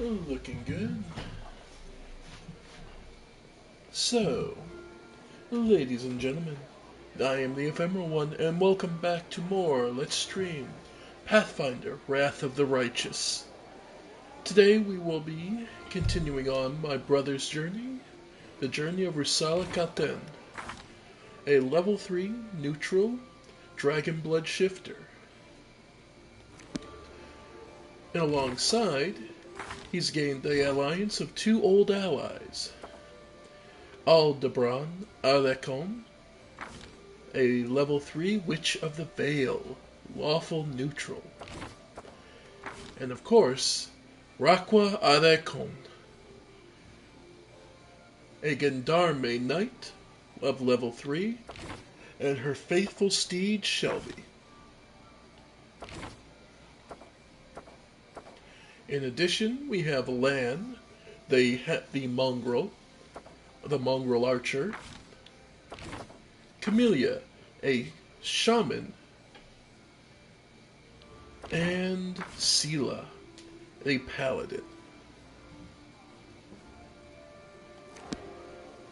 Looking good. So, ladies and gentlemen, I am the Ephemeral One, and welcome back to more Let's Stream Pathfinder Wrath of the Righteous. Today we will be continuing on my brother's journey, the journey of Rusala Katen, a level 3 neutral dragon blood shifter. And alongside, he's gained the alliance of two old allies, Aldebron Alekon, a level 3 Witch of the Veil, lawful neutral. And of course, Rakwa Alekon, a Gendarme Knight of level 3, and her faithful steed Shelby. In addition, we have Lan, the mongrel archer, Camellia, a shaman, and Sela, a paladin.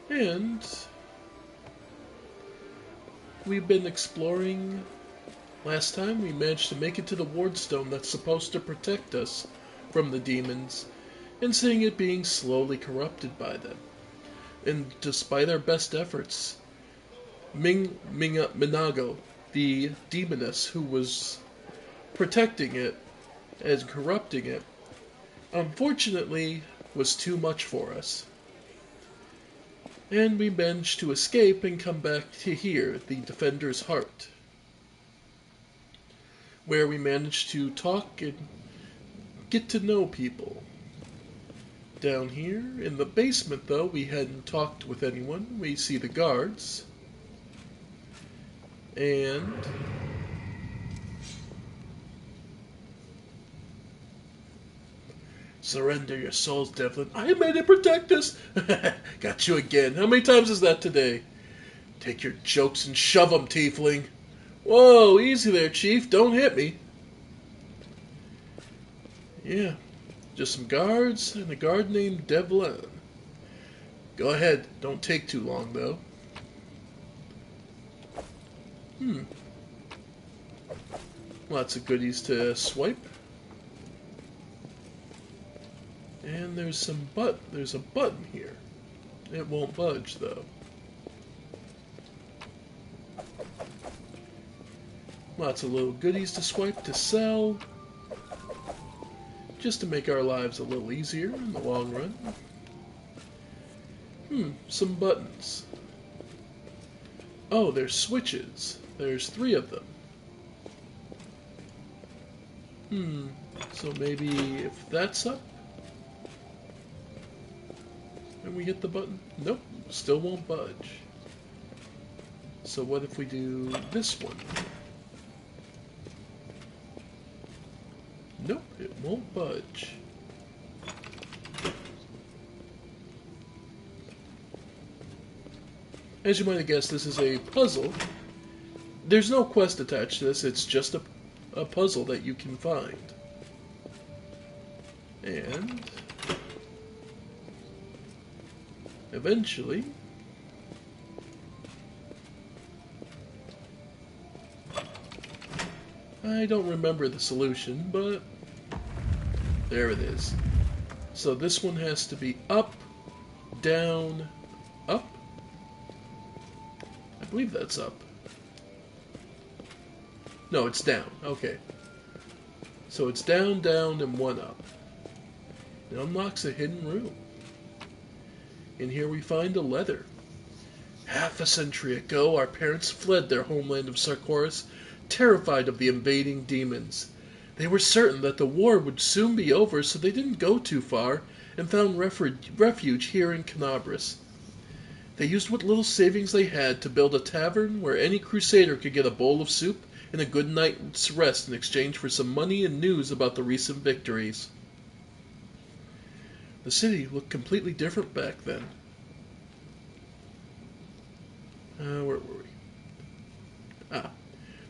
And we've been exploring. Last time we managed to make it to the wardstone that's supposed to protect us from the demons, and seeing it being slowly corrupted by them. And despite our best efforts, Minago, the demoness who was protecting it and corrupting it, unfortunately was too much for us. And we managed to escape and come back to here, the Defender's Heart, where we managed to talk and get to know people. Down here in the basement, though, we hadn't talked with anyone. We see the guards. And surrender your souls, Devlin. I made it protect us. Got you again. How many times is that today? Take your jokes and shove 'em, tiefling. Whoa, easy there, Chief. Don't hit me. Yeah, just some guards and a guard named Devlin. Go ahead. Don't take too long, though. Lots of goodies to swipe. And there's a button here. It won't budge, though. Lots of little goodies to swipe to sell, just to make our lives a little easier in the long run. Some buttons. Oh, there's switches. There's 3 of them. So maybe if that's up, and we hit the button? Nope, still won't budge. So what if we do this one? Nope, it won't budge. As you might have guessed, this is a puzzle. There's no quest attached to this, it's just a puzzle that you can find. And eventually, I don't remember the solution, but there it is. So this one has to be up, down, up. I believe that's up. No, it's down. Okay. So it's down, down, and 1 up. It unlocks a hidden room. In here we find a letter. Half a century ago, our parents fled their homeland of Sarkoris, terrified of the invading demons. They were certain that the war would soon be over, so they didn't go too far and found refuge here in Canabris. They used what little savings they had to build a tavern where any crusader could get a bowl of soup and a good night's rest in exchange for some money and news about the recent victories. The city looked completely different back then. Where were we?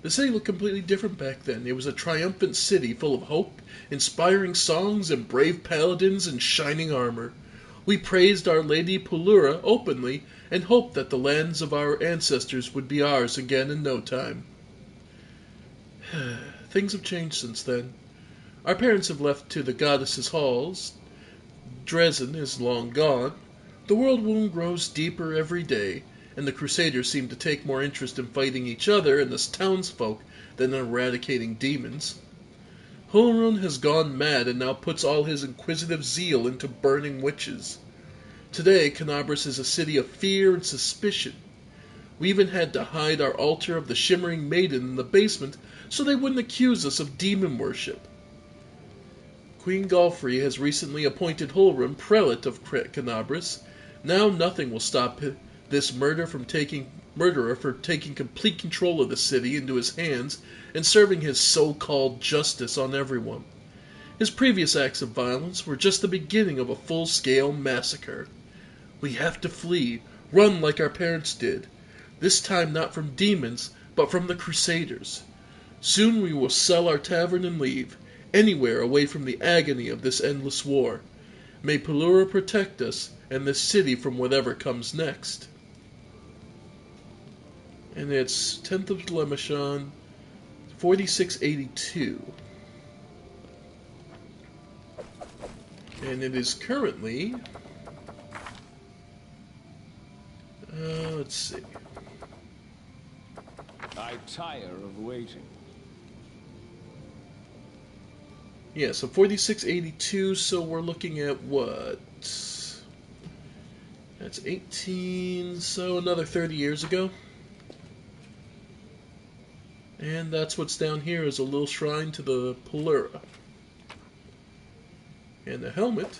The city looked completely different back then. It was a triumphant city full of hope, inspiring songs, and brave paladins in shining armor. We praised Our Lady Pulura openly and hoped that the lands of our ancestors would be ours again in no time. Things have changed since then. Our parents have left to the goddesses' halls. Dresden is long gone. The world wound grows deeper every day, and the Crusaders seem to take more interest in fighting each other and the townsfolk than in eradicating demons. Hulrun has gone mad and now puts all his inquisitive zeal into burning witches. Today, Canabras is a city of fear and suspicion. We even had to hide our altar of the Shimmering Maiden in the basement so they wouldn't accuse us of demon worship. Queen Galfrey has recently appointed Hulrun prelate of Canabras. Now nothing will stop this murderer from taking complete control of the city into his hands and serving his so-called justice on everyone. His previous acts of violence were just the beginning of a full-scale massacre. We have to flee, run like our parents did. This time not from demons, but from the Crusaders. Soon we will sell our tavern and leave, anywhere away from the agony of this endless war. May Pulura protect us and this city from whatever comes next. And it's 10th of Lemashon, 4682. And it is currently... let's see. I tire of waiting. Yeah, so 4682, so we're looking at what? That's 18, so another 30 years ago. And that's what's down here is a little shrine to the Pulura. And a helmet,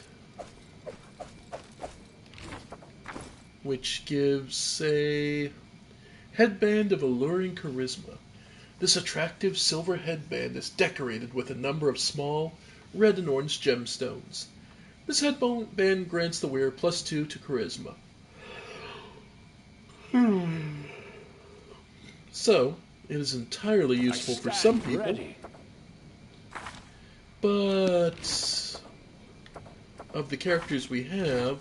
which gives a headband of alluring charisma. This attractive silver headband is decorated with a number of small red and orange gemstones. This headband grants the wearer +2 to charisma. So, it is entirely useful for some people. Ready. But of the characters we have,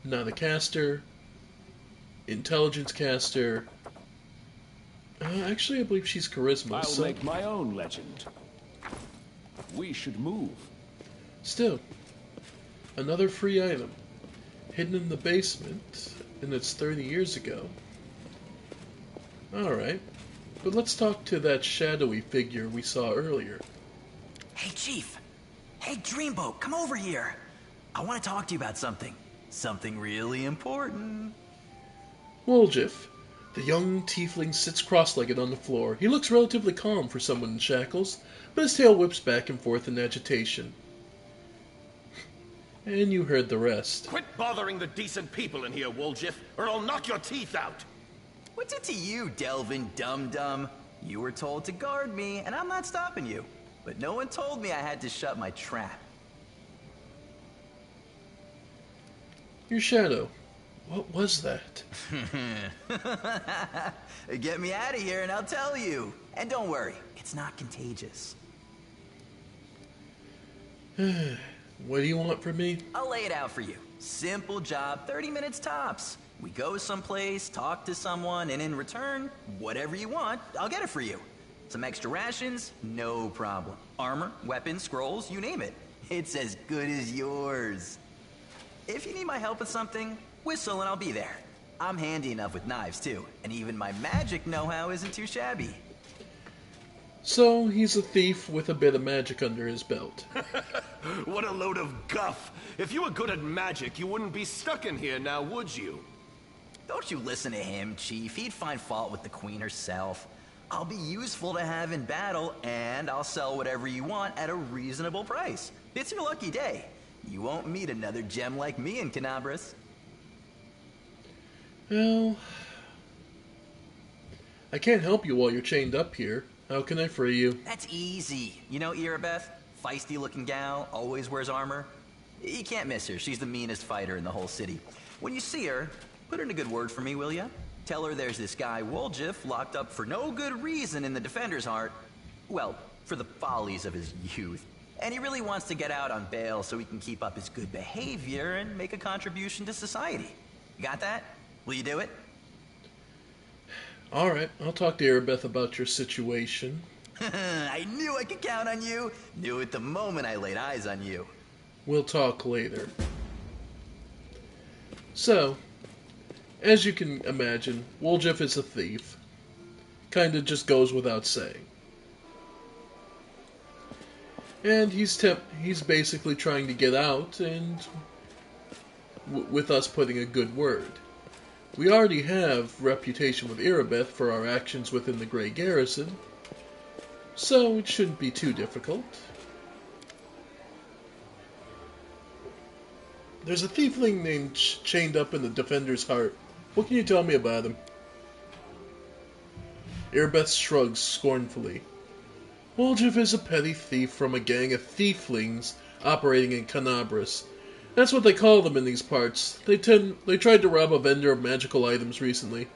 not a caster, intelligence caster. Actually, I believe she's charisma. I'll make my own legend. We should move. Still, another free item, hidden in the basement, and it's 30 years ago. Alright, but let's talk to that shadowy figure we saw earlier. Hey, Chief. Hey, Dreamboat, come over here. I want to talk to you about something. Something really important. Woljif. The young tiefling sits cross-legged on the floor. He looks relatively calm for someone in shackles, but his tail whips back and forth in agitation. And you heard the rest. Quit bothering the decent people in here, Woljif, or I'll knock your teeth out! What's it to you, Delvin Dum-Dum? You were told to guard me, and I'm not stopping you. But no one told me I had to shut my trap. Your shadow. What was that? Get me out of here and I'll tell you. And don't worry, it's not contagious. What do you want from me? I'll lay it out for you. Simple job, 30 minutes tops. We go someplace, talk to someone, and in return, whatever you want, I'll get it for you. Some extra rations? No problem. Armor, weapons, scrolls, you name it. It's as good as yours. If you need my help with something, whistle and I'll be there. I'm handy enough with knives too, and even my magic know-how isn't too shabby. So, he's a thief with a bit of magic under his belt. What a load of guff! If you were good at magic, you wouldn't be stuck in here now, would you? Don't you listen to him, Chief. He'd find fault with the Queen herself. I'll be useful to have in battle, and I'll sell whatever you want at a reasonable price. It's your lucky day. You won't meet another gem like me in Canabras. Well, I can't help you while you're chained up here. How can I free you? That's easy. You know Irabeth? Feisty-looking gal, always wears armor. You can't miss her. She's the meanest fighter in the whole city. When you see her, put in a good word for me, will ya? Tell her there's this guy Woljif locked up for no good reason in the Defender's Heart. Well, for the follies of his youth. And he really wants to get out on bail so he can keep up his good behavior and make a contribution to society. You got that? Will you do it? Alright, I'll talk to Erebeth about your situation. I knew I could count on you. Knew it the moment I laid eyes on you. We'll talk later. So, as you can imagine, Woljif is a thief. Kinda just goes without saying. And he's basically trying to get out, and with us putting a good word. We already have reputation with Erebeth for our actions within the Grey Garrison, so it shouldn't be too difficult. There's a tiefling named chained up in the Defender's Heart. What can you tell me about him? Erebeth shrugs scornfully. Woljif is a petty thief from a gang of thieflings operating in Canabras. That's what they call them in these parts. They tried to rob a vendor of magical items recently.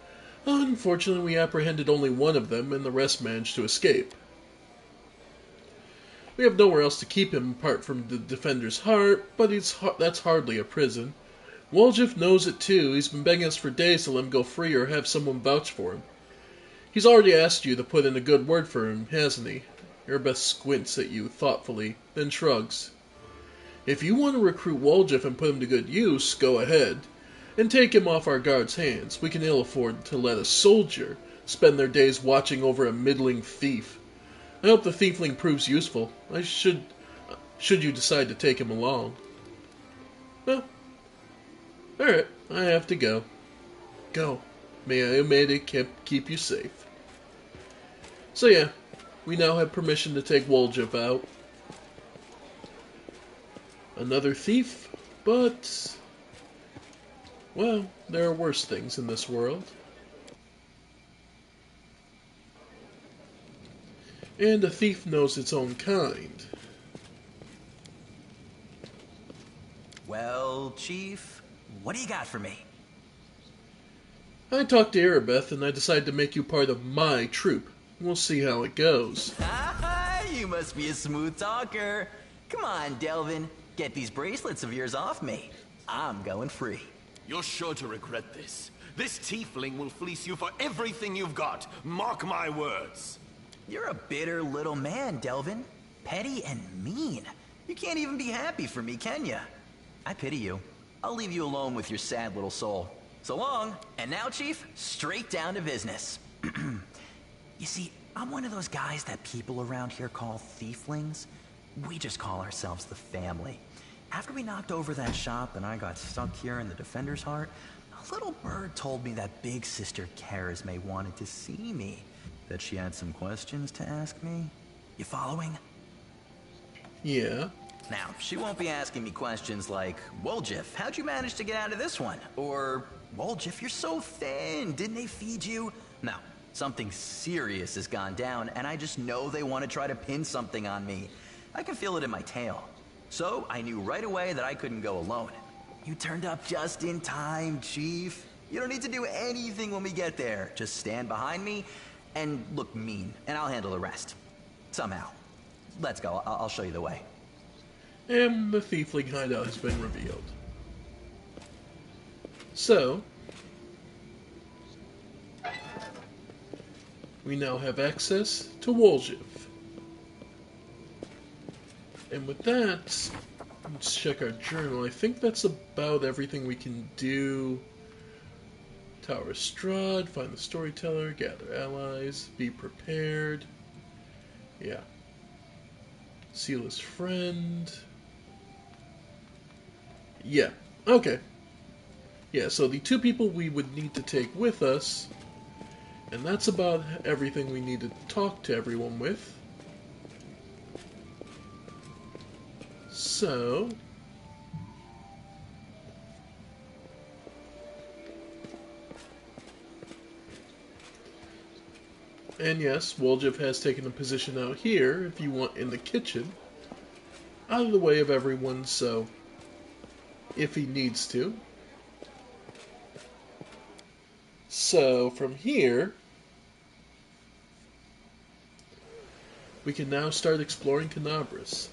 Unfortunately, we apprehended only one of them, and the rest managed to escape. We have nowhere else to keep him apart from the Defender's Heart, but that's hardly a prison. Woljif knows it too. He's been begging us for days to let him go free or have someone vouch for him. He's already asked you to put in a good word for him, hasn't he? Erebeth squints at you thoughtfully, then shrugs. If you want to recruit Woljif and put him to good use, go ahead. And take him off our guards' hands. We can ill afford to let a soldier spend their days watching over a middling thief. I hope the thiefling proves useful. Should you decide to take him along. Well, alright, I have to go. Go. May it keep you safe. So yeah, we now have permission to take Woljif out. Another thief, but, well, there are worse things in this world. And a thief knows its own kind. Well, Chief, what do you got for me? I talked to Erebeth and I decided to make you part of my troop. We'll see how it goes. You must be a smooth talker. Come on, Delvin. Get these bracelets of yours off me. I'm going free. You're sure to regret this. This tiefling will fleece you for everything you've got. Mark my words. You're a bitter little man, Delvin. Petty and mean. You can't even be happy for me, can you? I pity you. I'll leave you alone with your sad little soul. So long. And now, Chief, straight down to business. You see, I'm one of those guys that people around here call thieflings. We just call ourselves the family. After we knocked over that shop and I got stuck here in the Defender's Heart, a little bird told me that big sister Charisme wanted to see me. That she had some questions to ask me. You following? Yeah. Now, she won't be asking me questions like, Woljif, how'd you manage to get out of this one? Or, Woljif, you're so thin, didn't they feed you? No, something serious has gone down, and I just know they want to try to pin something on me. I can feel it in my tail. So, I knew right away that I couldn't go alone. You turned up just in time, Chief. You don't need to do anything when we get there. Just stand behind me and look mean, and I'll handle the rest. Somehow. Let's go, I'll show you the way. And the thiefling hideout has been revealed. So, we now have access to Woljif. And with that, let's check our journal. I think that's about everything we can do. Tower Strahd, find the storyteller, gather allies, be prepared. Yeah. Seal his friend. Yeah, okay. Yeah, so the two people we would need to take with us, and that's about everything we need to talk to everyone with. So, and yes, Woljif has taken a position out here, if you want, in the kitchen, out of the way of everyone, so if he needs to. So, from here, we can now start exploring Canabras.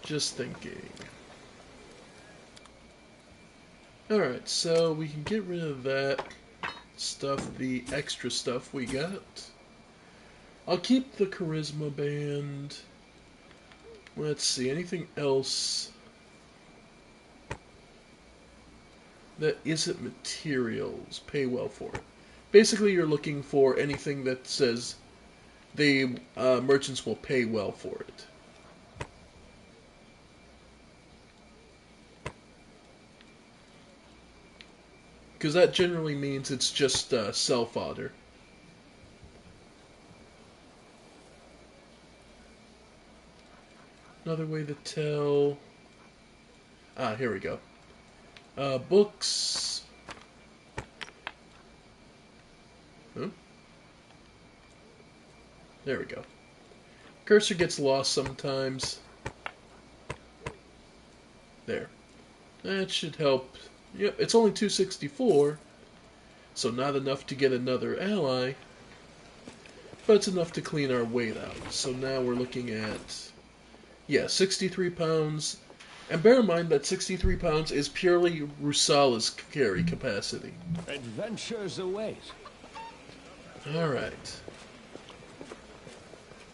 Just thinking. Alright, so we can get rid of that stuff, the extra stuff we got. I'll keep the charisma band. Let's see, anything else that isn't materials? Pay well for it. Basically, you're looking for anything that says the merchants will pay well for it. Because that generally means it's just sell-fodder. Another way to tell... Ah, here we go. Books... Huh? There we go. Cursor gets lost sometimes. There. That should help. Yep, it's only 264, so not enough to get another ally, but it's enough to clean our weight out. So now we're looking at, yeah, 63 pounds. And bear in mind that 63 pounds is purely Rusala's carry capacity. Adventures await. Alright.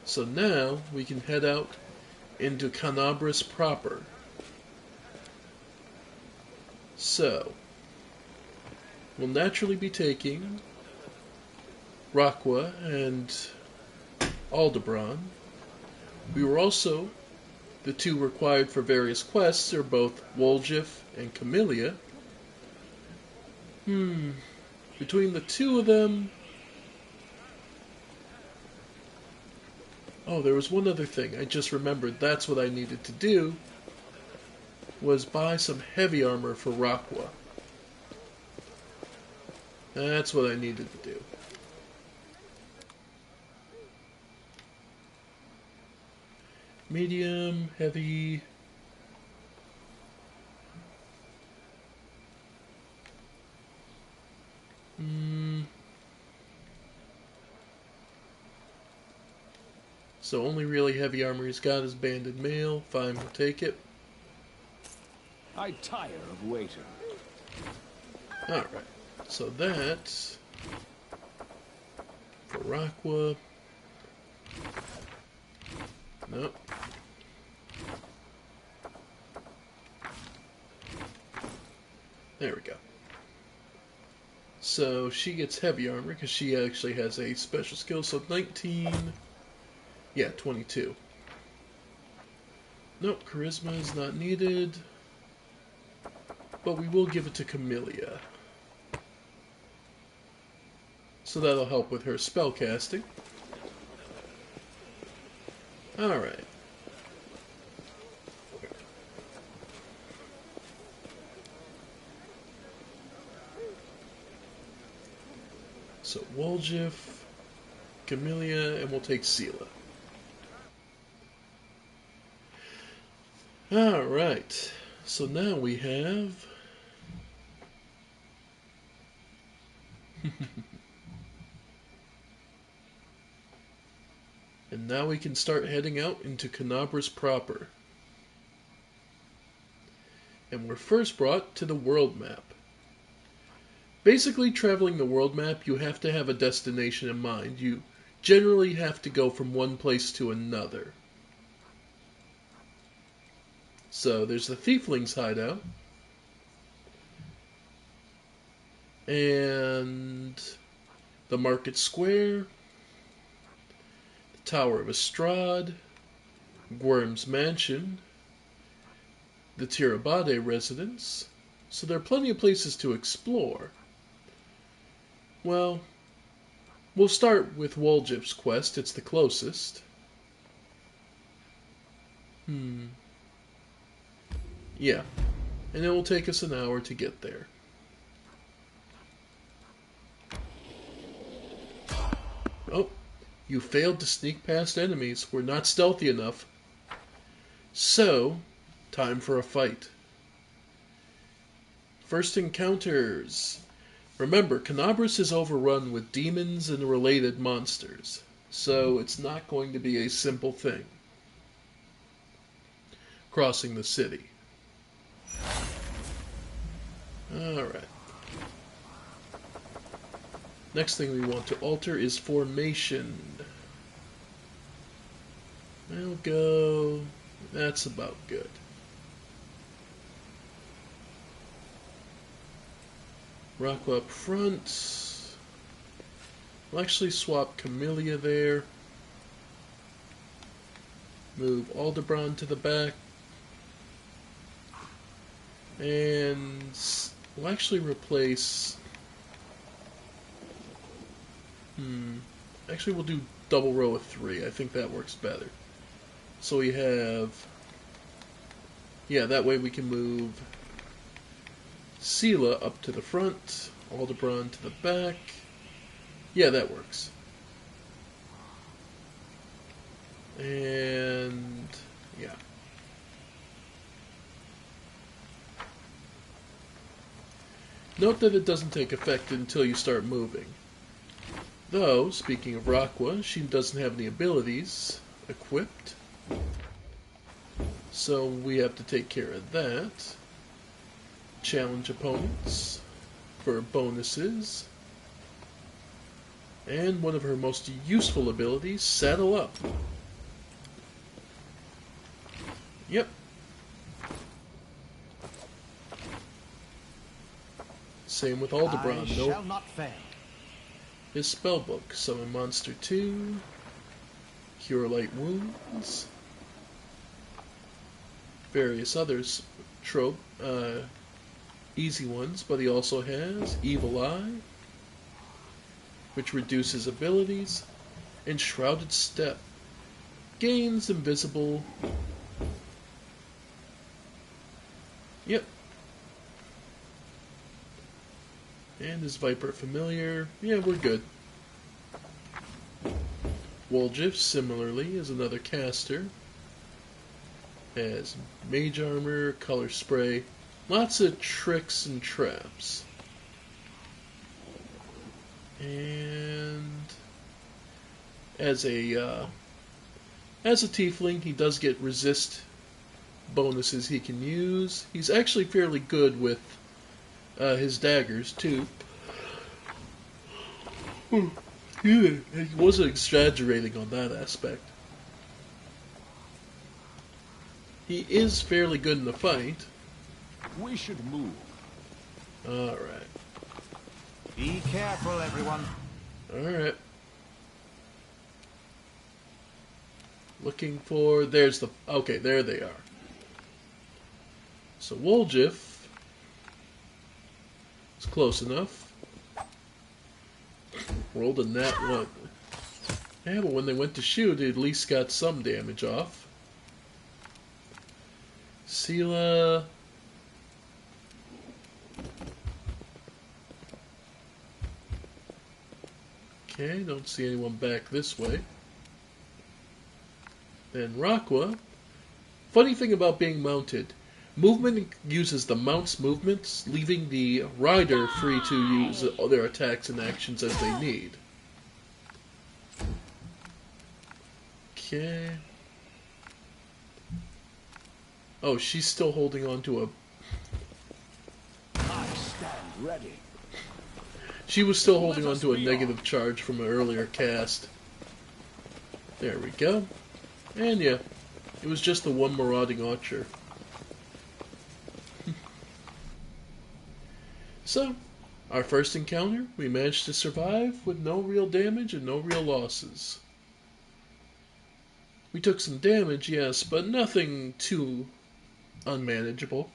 So now we can head out into Canabras proper. So, we'll naturally be taking Raqua and Aldebaran. We were also, the two required for various quests are both Woljif and Camellia. Between the two of them... Oh, there was one other thing. I just remembered that's what I needed to do. Was buy some heavy armor for Raqua. That's what I needed to do. Medium, heavy. So only really heavy armor he's got is banded mail. Fine, we'll take it. I tire of waiting. Alright, so that's for Raqua. Nope. There we go. So she gets heavy armor because she actually has a special skill. So 19, yeah, 22. Nope, charisma is not needed. But we will give it to Camellia. So that'll help with her spell casting. Alright. So Woljif, Camellia, and we'll take Sela. Alright. So now we have... and now we can start heading out into Canabras proper. And we're first brought to the world map. Basically, traveling the world map, you have to have a destination in mind. You generally have to go from one place to another. So there's the Thiefling's hideout. And the Market Square. The Tower of Estrad. Gwyrm's Mansion. The Tirabade residence. So there are plenty of places to explore. Well, we'll start with Woljif's quest. It's the closest. Yeah. And it will take us an hour to get there. Oh, you failed to sneak past enemies. We're not stealthy enough. So, Time for a fight. First encounters. Remember, Canabras is overrun with demons and related monsters, so it's not going to be a simple thing. Crossing the city. Alright. Next thing we want to alter is formation. We'll go... That's about good. Rocco up front. We'll actually swap Camellia there. Move Aldebaran to the back. And we'll actually replace... Actually, we'll do double row of 3. I think that works better. So we have... Yeah, that way we can move Sela up to the front, Aldebaran to the back. Yeah, that works. And... yeah. Note that it doesn't take effect until you start moving. Though, speaking of Raqua, she doesn't have any abilities equipped. So we have to take care of that. Challenge opponents for bonuses. And one of her most useful abilities, Saddle Up. Yep. Same with Aldebaran. Shall not fail. His spellbook. Summon Monster 2. Cure Light Wounds. Various others. Easy ones, but he also has Evil Eye, which reduces abilities, and Shrouded Step. Gains invisible. Yep. And his Viper Familiar. Yeah, we're good. Woljif, similarly, is another caster. Has Mage Armor, Color Spray, lots of tricks and traps. And as a tiefling, he does get resist bonuses he can use. He's actually fairly good with his daggers too. He wasn't exaggerating on that aspect. He is fairly good in the fight. We should move. Alright. Be careful, everyone. Alright. Looking for... There's the... Okay, there they are. So Woljif is close enough. Rolled a nat 1. Yeah, but when they went to shoot, it at least got some damage off. Sela... Okay, don't see anyone back this way. Then Raqua. Funny thing about being mounted. Movement uses the mount's movements, leaving the rider free to use their attacks and actions as they need. Okay. Oh, she's still holding on to a... I stand ready. She was still holding on to a negative charge from an earlier cast. There we go. And yeah, it was just the one marauding archer. So, our first encounter, we managed to survive with no real damage and no real losses. We took some damage, yes, but nothing too unmanageable.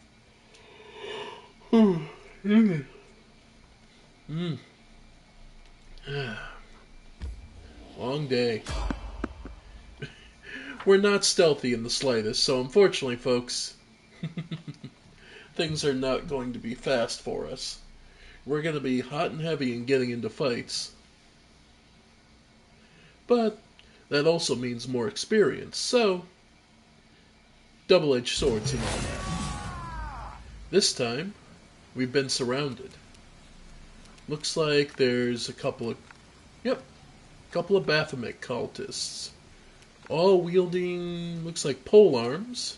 Long day. We're not stealthy in the slightest, so unfortunately, folks, things are not going to be fast for us. We're going to be hot and heavy in getting into fights. But that also means more experience, so double-edged swords and all that. This time, we've been surrounded. Looks like there's a couple of Baphomet cultists, all wielding, looks like pole arms.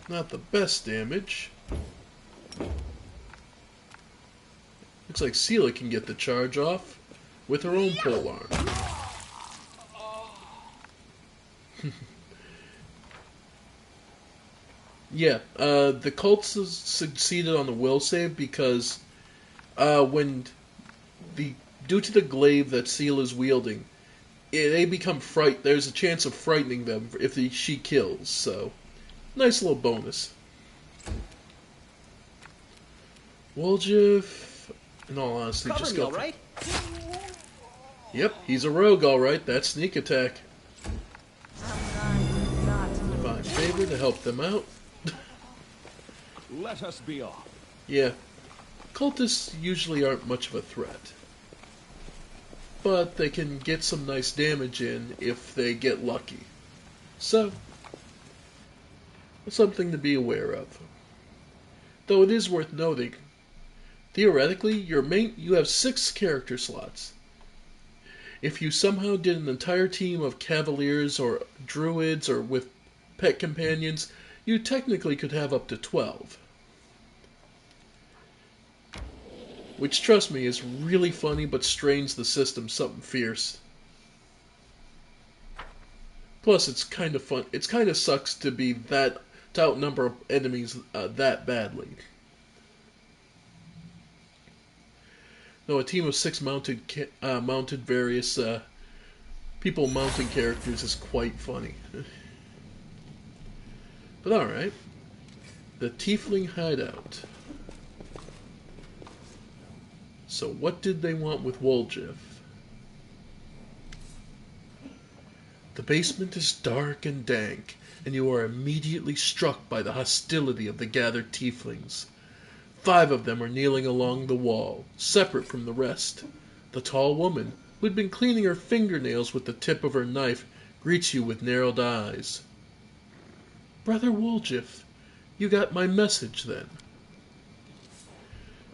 Not the best damage. Looks like Sela can get the charge off with her own pole arm. Yeah, the cults succeeded on the will save because due to the glaive that Sela's wielding, they become there's a chance of frightening them if she kills, so nice little bonus. Woljif, in all honesty, just go. Right? Yep, he's a rogue, all right. That's sneak attack. Divine favor to help them out. Let us be off. Yeah, cultists usually aren't much of a threat, but they can get some nice damage in if they get lucky. So, something to be aware of. Though it is worth noting, theoretically, you have 6 character slots. If you somehow did an entire team of cavaliers or druids or with pet companions, you technically could have up to 12. Which, trust me, is really funny but strains the system something fierce. Plus, it's kind of fun. It kind of sucks to outnumber enemies that badly. No, a team of 6 mounted various people mounting characters is quite funny. But alright. The Tiefling Hideout. So what did they want with Woljif? The basement is dark and dank, and you are immediately struck by the hostility of the gathered tieflings. 5 of them are kneeling along the wall, separate from the rest. The tall woman, who had been cleaning her fingernails with the tip of her knife, greets you with narrowed eyes. Brother Woljif, you got my message then.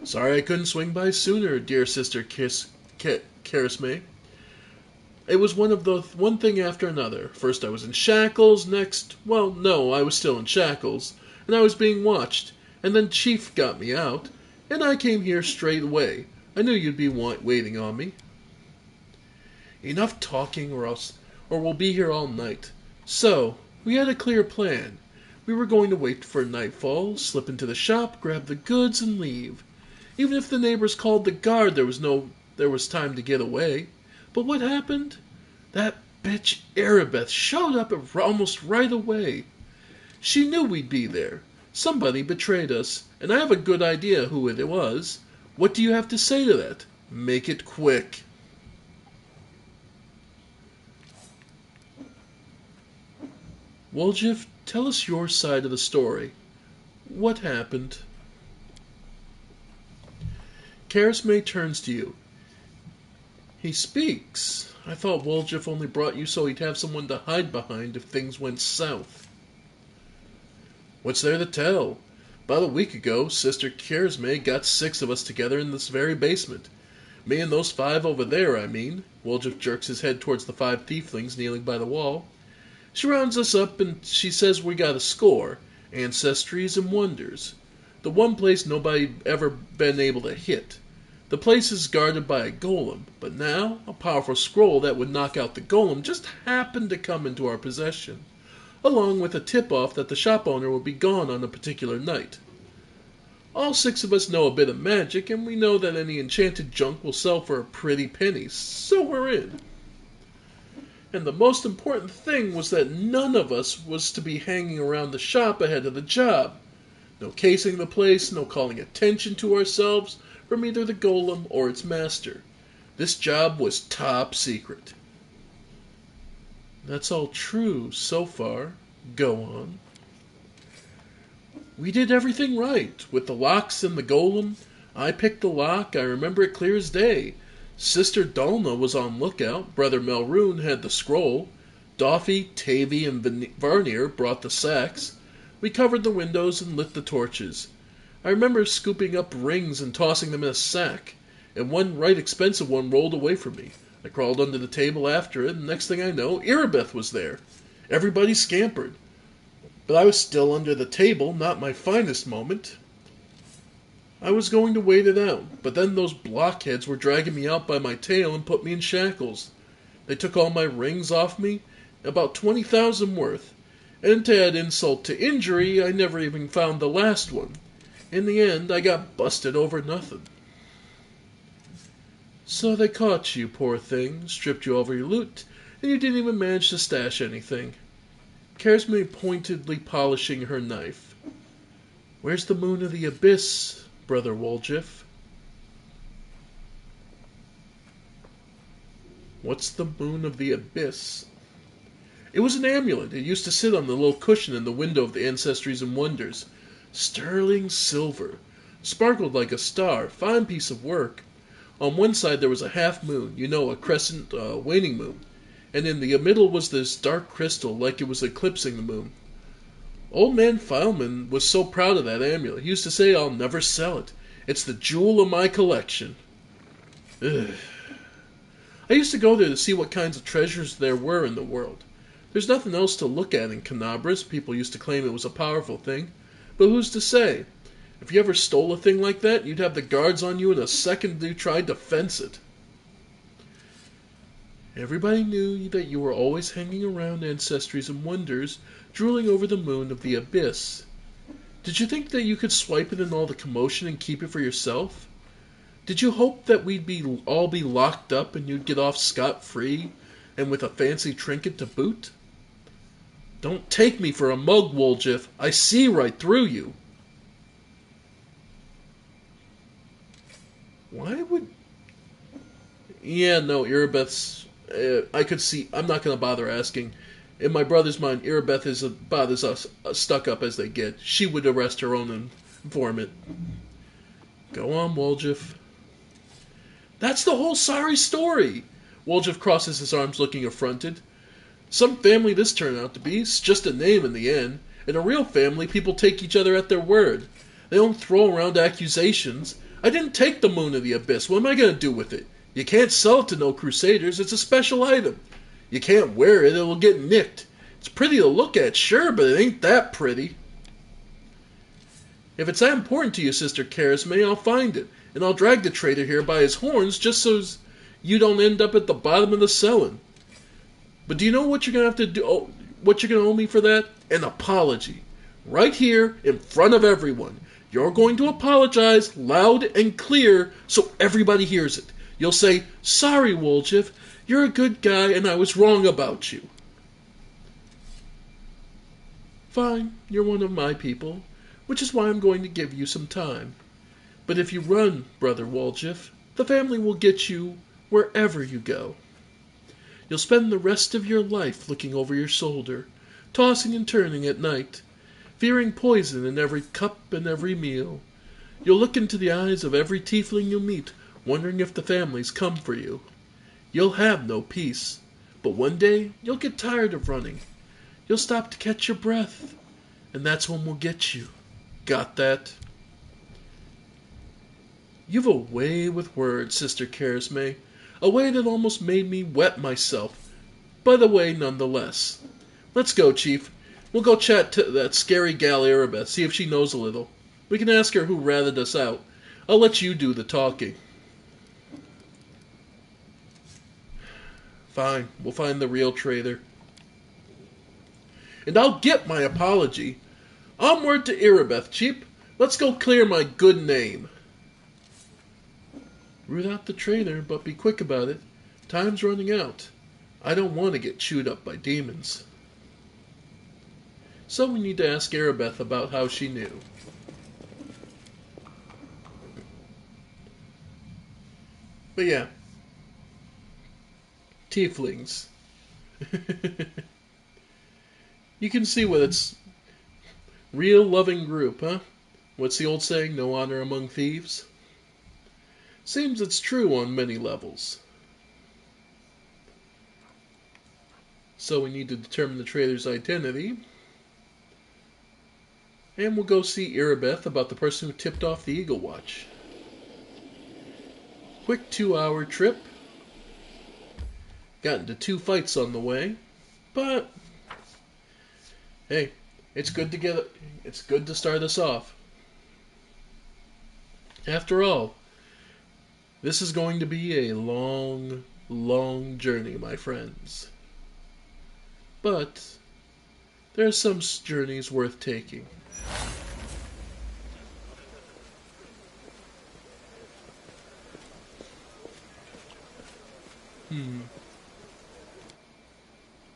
Sorry I couldn't swing by sooner, dear sister Karisme. It was one thing after another. First I was in shackles, next, well, no, I was still in shackles, and I was being watched, and then Chief got me out, and I came here straight away. I knew you'd be waiting on me. Enough talking or we'll be here all night. So, we had a clear plan. We were going to wait for nightfall, slip into the shop, grab the goods, and leave. Even if the neighbors called the guard, there was time to get away. But what happened? That bitch Erebeth showed up almost right away. She knew we'd be there. Somebody betrayed us, and I have a good idea who it was. What do you have to say to that? Make it quick. Woljif, tell us your side of the story. What happened? Karisme turns to you. He speaks. I thought Woljif only brought you so he'd have someone to hide behind if things went south. What's there to tell? About a week ago, Sister Karisme got 6 of us together in this very basement. Me and those 5 over there, I mean. Woljif jerks his head towards the 5 tieflings kneeling by the wall. She rounds us up and she says we got a score. Ancestries and wonders. The one place nobody ever been able to hit. The place is guarded by a golem, but now a powerful scroll that would knock out the golem just happened to come into our possession, along with a tip-off that the shop owner will be gone on a particular night. All 6 of us know a bit of magic, and we know that any enchanted junk will sell for a pretty penny, so we're in. And the most important thing was that none of us was to be hanging around the shop ahead of the job. No casing the place, no calling attention to ourselves from either the golem or its master. This job was top secret. That's all true so far. Go on. We did everything right. With the locks and the golem, I picked the lock. I remember it clear as day. Sister Dalna was on lookout. Brother Melroon had the scroll. Doffy, Tavy, and Varnier brought the sacks. We covered the windows and lit the torches. I remember scooping up rings and tossing them in a sack, and one right expensive one rolled away from me. I crawled under the table after it, and next thing I know, Irabeth was there. Everybody scampered. But I was still under the table, not my finest moment. I was going to wait it out, but then those blockheads were dragging me out by my tail and put me in shackles. They took all my rings off me, about 20,000 worth, and to add insult to injury, I never even found the last one. In the end, I got busted over nothing. So they caught you, poor thing, stripped you of your loot, and you didn't even manage to stash anything. Karsme pointedly polishing her knife. Where's the moon of the abyss, Brother Woljif? What's the moon of the abyss? It was an amulet. It used to sit on the little cushion in the window of the Ancestries and Wonders. Sterling silver. Sparkled like a star. Fine piece of work. On one side there was a half moon, a crescent waning moon. And in the middle was this dark crystal like it was eclipsing the moon. Old man Fileman was so proud of that amulet. He used to say, I'll never sell it. It's the jewel of my collection. Ugh. I used to go there to see what kinds of treasures there were in the world. There's nothing else to look at in Canabras. People used to claim it was a powerful thing. But who's to say? If you ever stole a thing like that, you'd have the guards on you in a second you tried to fence it. Everybody knew that you were always hanging around Ancestries and Wonders, drooling over the moon of the abyss. Did you think that you could swipe it in all the commotion and keep it for yourself? Did you hope that we'd all be locked up and you'd get off scot-free, and with a fancy trinket to boot? Don't take me for a mug, Woljif. I see right through you. Why would... Yeah, no, Irabeth's... I could see... I'm not going to bother asking. In my brother's mind, Irabeth is about as stuck up as they get. She would arrest her own informant. Go on, Woljif. That's the whole sorry story. Woljif crosses his arms looking affronted. Some family this turned out to be. It's just a name in the end. In a real family, people take each other at their word. They don't throw around accusations. I didn't take the moon of the abyss. What am I going to do with it? You can't sell it to no crusaders. It's a special item. You can't wear it. It'll get nicked. It's pretty to look at, sure, but it ain't that pretty. If it's that important to you, Sister Karisme, I'll find it. And I'll drag the traitor here by his horns just so you don't end up at the bottom of the selling. But do you know what you're going to have to do? Oh, what you're going to owe me for that? An apology. Right here in front of everyone. You're going to apologize loud and clear so everybody hears it. You'll say, sorry, Woljif, you're a good guy and I was wrong about you. Fine, you're one of my people, which is why I'm going to give you some time. But if you run, Brother Woljif, the family will get you wherever you go. You'll spend the rest of your life looking over your shoulder, tossing and turning at night, fearing poison in every cup and every meal. You'll look into the eyes of every tiefling you meet, wondering if the family's come for you. You'll have no peace, but one day you'll get tired of running. You'll stop to catch your breath, and that's when we'll get you. Got that? You've a way with words, Sister Karisme, a way that almost made me wet myself, but a way nonetheless. Let's go, Chief. We'll go chat to that scary gal Irabeth, see if she knows a little. We can ask her who ratted us out. I'll let you do the talking. Fine, we'll find the real traitor. And I'll get my apology. Onward to Irabeth, Chief. Let's go clear my good name. Root out the traitor, but be quick about it. Time's running out. I don't want to get chewed up by demons. So we need to ask Irabeth about how she knew. But yeah. Tieflings. You can see what it's... Real loving group, huh? What's the old saying? No honor among thieves? Seems it's true on many levels. So we need to determine the traitor's identity. And we'll go see Irabeth about the person who tipped off the Eagle Watch. Quick 2-hour trip. Got into 2 fights on the way. But hey, it's good to start us off. After all, this is going to be a long, long journey, my friends. But there are some journeys worth taking.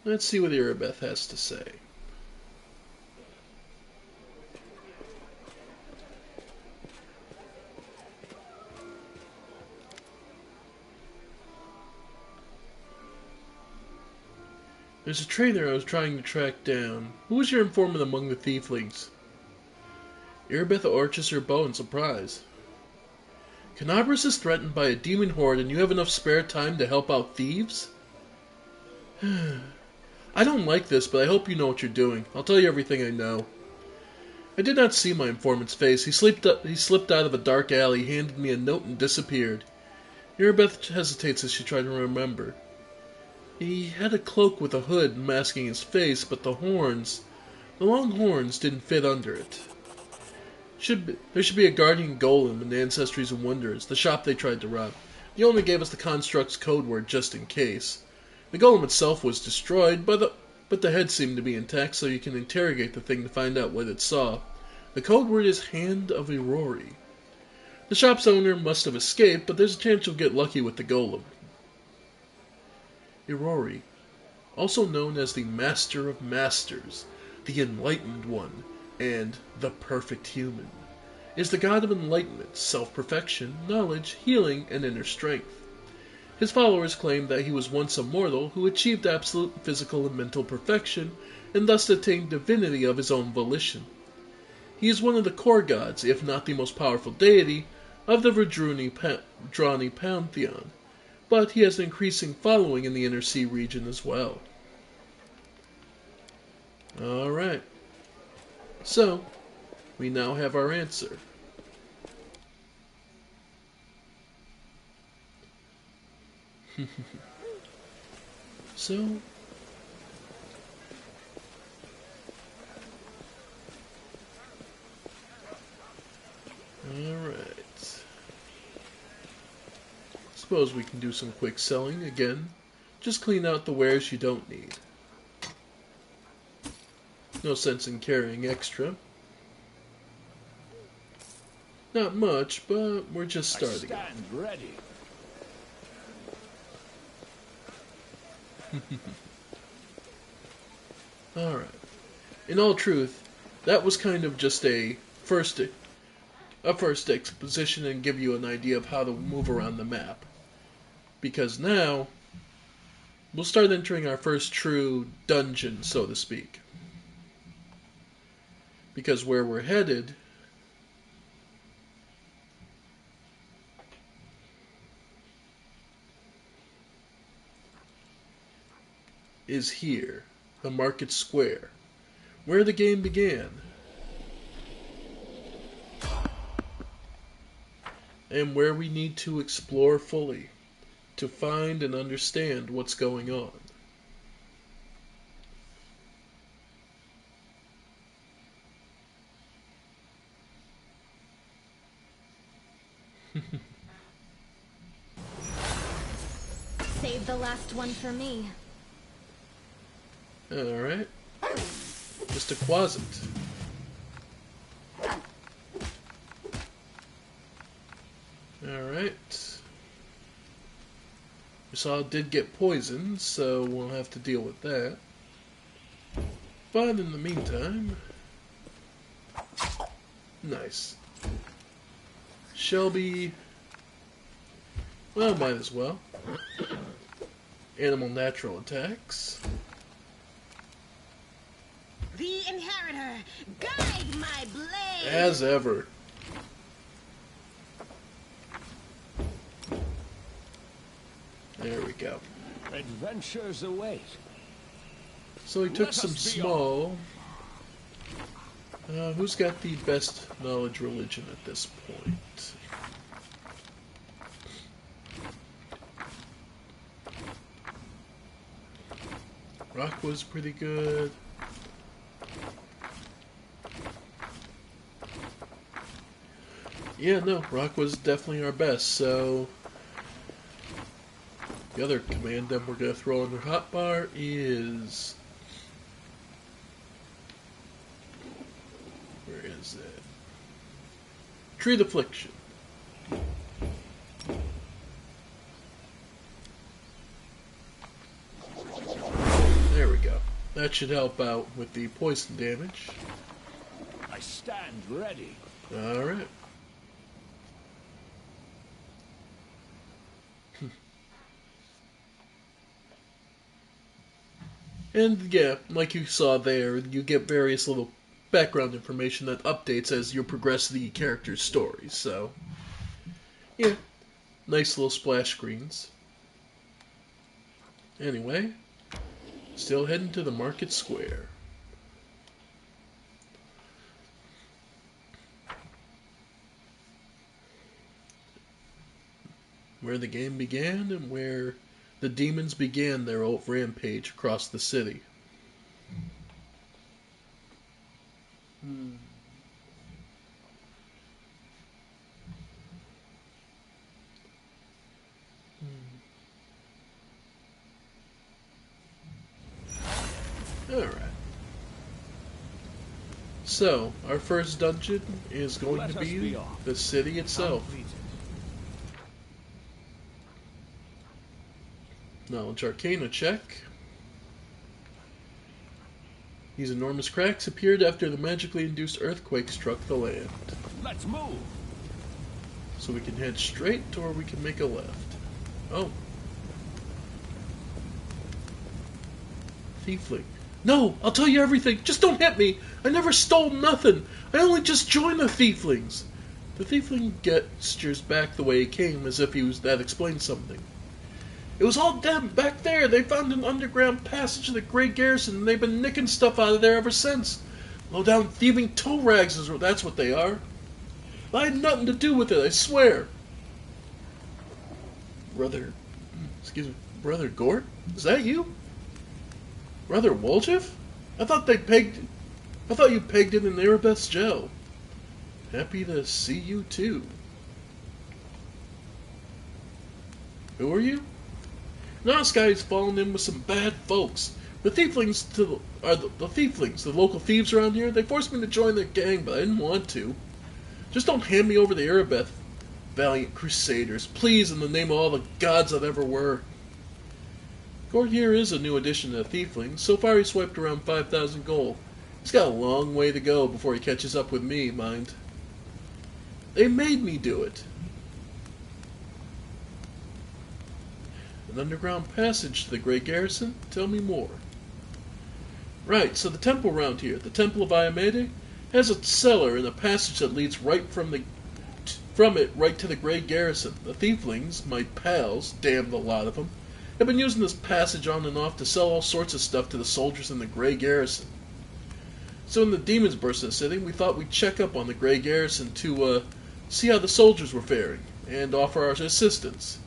Let's see what Irabeth has to say. There's a trainer I was trying to track down. Who was your informant among the thieflings? Irabeth arches her bow in surprise. Canabras is threatened by a demon horde and you have enough spare time to help out thieves? I don't like this, but I hope you know what you're doing. I'll tell you everything I know. I did not see my informant's face. He slipped out of a dark alley, handed me a note, and disappeared. Irabeth hesitates as she tries to remember. He had a cloak with a hood masking his face, but the long horns didn't fit under it. There should be a guardian golem in Ancestries and Wonders, the shop they tried to rob. He only gave us the construct's code word just in case. The golem itself was destroyed, but the head seemed to be intact, so you can interrogate the thing to find out what it saw. The code word is Hand of Aurori. The shop's owner must have escaped, but there's a chance you'll get lucky with the golem. Aurori, also known as the Master of Masters, the Enlightened One, and the Perfect Human, is the god of enlightenment, self-perfection, knowledge, healing, and inner strength. His followers claim that he was once a mortal who achieved absolute physical and mental perfection, and thus attained divinity of his own volition. He is one of the core gods, if not the most powerful deity, of the Verdrani pantheon, but he has an increasing following in the Inner Sea region as well. Alright. So, we now have our answer. So, alright. Suppose we can do some quick selling again. Just clean out the wares you don't need. No sense in carrying extra. Not much, but we're just starting. I stand ready. Alright. In all truth, that was kind of just a first exposition and give you an idea of how to move around the map. Because now, we'll start entering our first true dungeon, so to speak. Because where we're headed is here, the Market Square, where the game began. And where we need to explore fully to find and understand what's going on. Save the last one for me. Alright. Just a closet. Alright. We saw it did get poisoned, so we'll have to deal with that. But in the meantime... Nice. Shelby... Well, might as well. Animal natural attacks. The Inheritor, guide my blade! As ever. go. Adventures await. So we took Let some us be small... who's got the best knowledge religion at this point? Rock was pretty good. Yeah, no, Rock was definitely our best, so... The other command that we're going to throw on the hotbar is... Where is it? Treat Affliction. There we go. That should help out with the poison damage. I stand ready. Alright. And yeah, like you saw there, you get various little background information that updates as you progress the character's story. So, yeah, nice little splash screens. Anyway, still heading to the market square. Where the game began and where the demons began their old rampage across the city. Alright. So, our first dungeon is going Let to us be be off. the city itself. Completed. Knowledge Arcana check. These enormous cracks appeared after the magically induced earthquake struck the land. Let's move. So we can head straight or we can make a left. Oh. Thiefling. No, I'll tell you everything. Just don't hit me. I never stole nothing. I only just joined the Thieflings. The Thiefling gestures back the way he came as if that explained something. It was all them back there. They found an underground passage to the Great Garrison and they've been nicking stuff out of there ever since. Low down thieving toe rags that's what they are. I had nothing to do with it, I swear. Brother Gort? Is that you? Brother Woljif? I thought you pegged it in Erebeth's gel. Happy to see you too. Who are you? Now this guy's fallen in with some bad folks. The Thieflings are the Thieflings, the local thieves around here. They forced me to join their gang, but I didn't want to. Just don't hand me over to Erebeth, valiant crusaders. Please, in the name of all the gods that ever were. Gort here is a new addition to the Thieflings. So far he's swiped around 5,000 gold. He's got a long way to go before he catches up with me, mind. They made me do it. An underground passage to the Great Garrison? Tell me more. Right, so the temple around here, the Temple of Iamede, has a cellar and a passage that leads right from it right to the Great Garrison. The Thieflings, my pals, damn the lot of them, have been using this passage on and off to sell all sorts of stuff to the soldiers in the Great Garrison. So when the demons burst in the city, we thought we'd check up on the Great Garrison to see how the soldiers were faring and offer our assistance.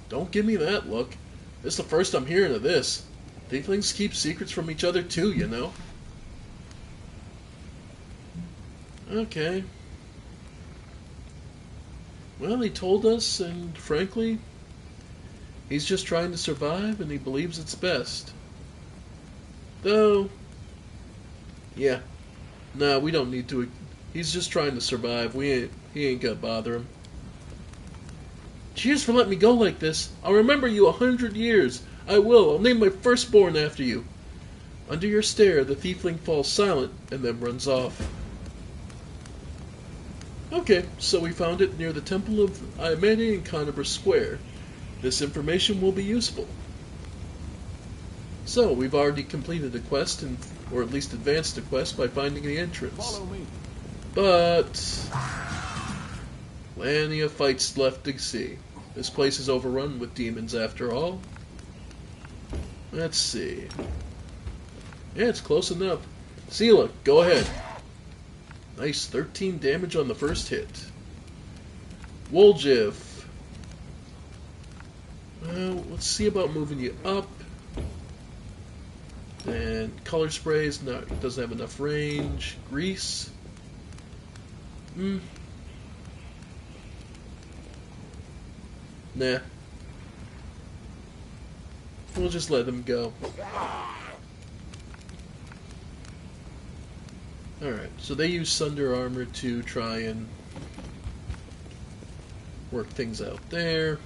Don't give me that look. This is the first I'm hearing of this. Thieflings keep secrets from each other too, you know. Okay. Well, he told us, and frankly, he's just trying to survive, and he believes it's best. Though, yeah. Nah, we don't need to. He's just trying to survive. He ain't gonna bother him. Cheers for letting me go like this. I'll remember you 100 years. I will. I'll name my firstborn after you. Under your stare, the Thiefling falls silent and then runs off. Okay, so we found it near the Temple of Iamede in Conover Square. This information will be useful. So, we've already completed the quest, or at least advanced the quest by finding the entrance. Follow me. But plenty of fights left to see. This place is overrun with demons after all. Let's see. Yeah, it's close enough. Sela, go ahead. Nice, 13 damage on the first hit. Woljif. Well, let's see about moving you up. And color sprays, no, it doesn't have enough range. Grease. Nah. We'll just let them go. Alright, so they use Sunder Armor to try and work things out there.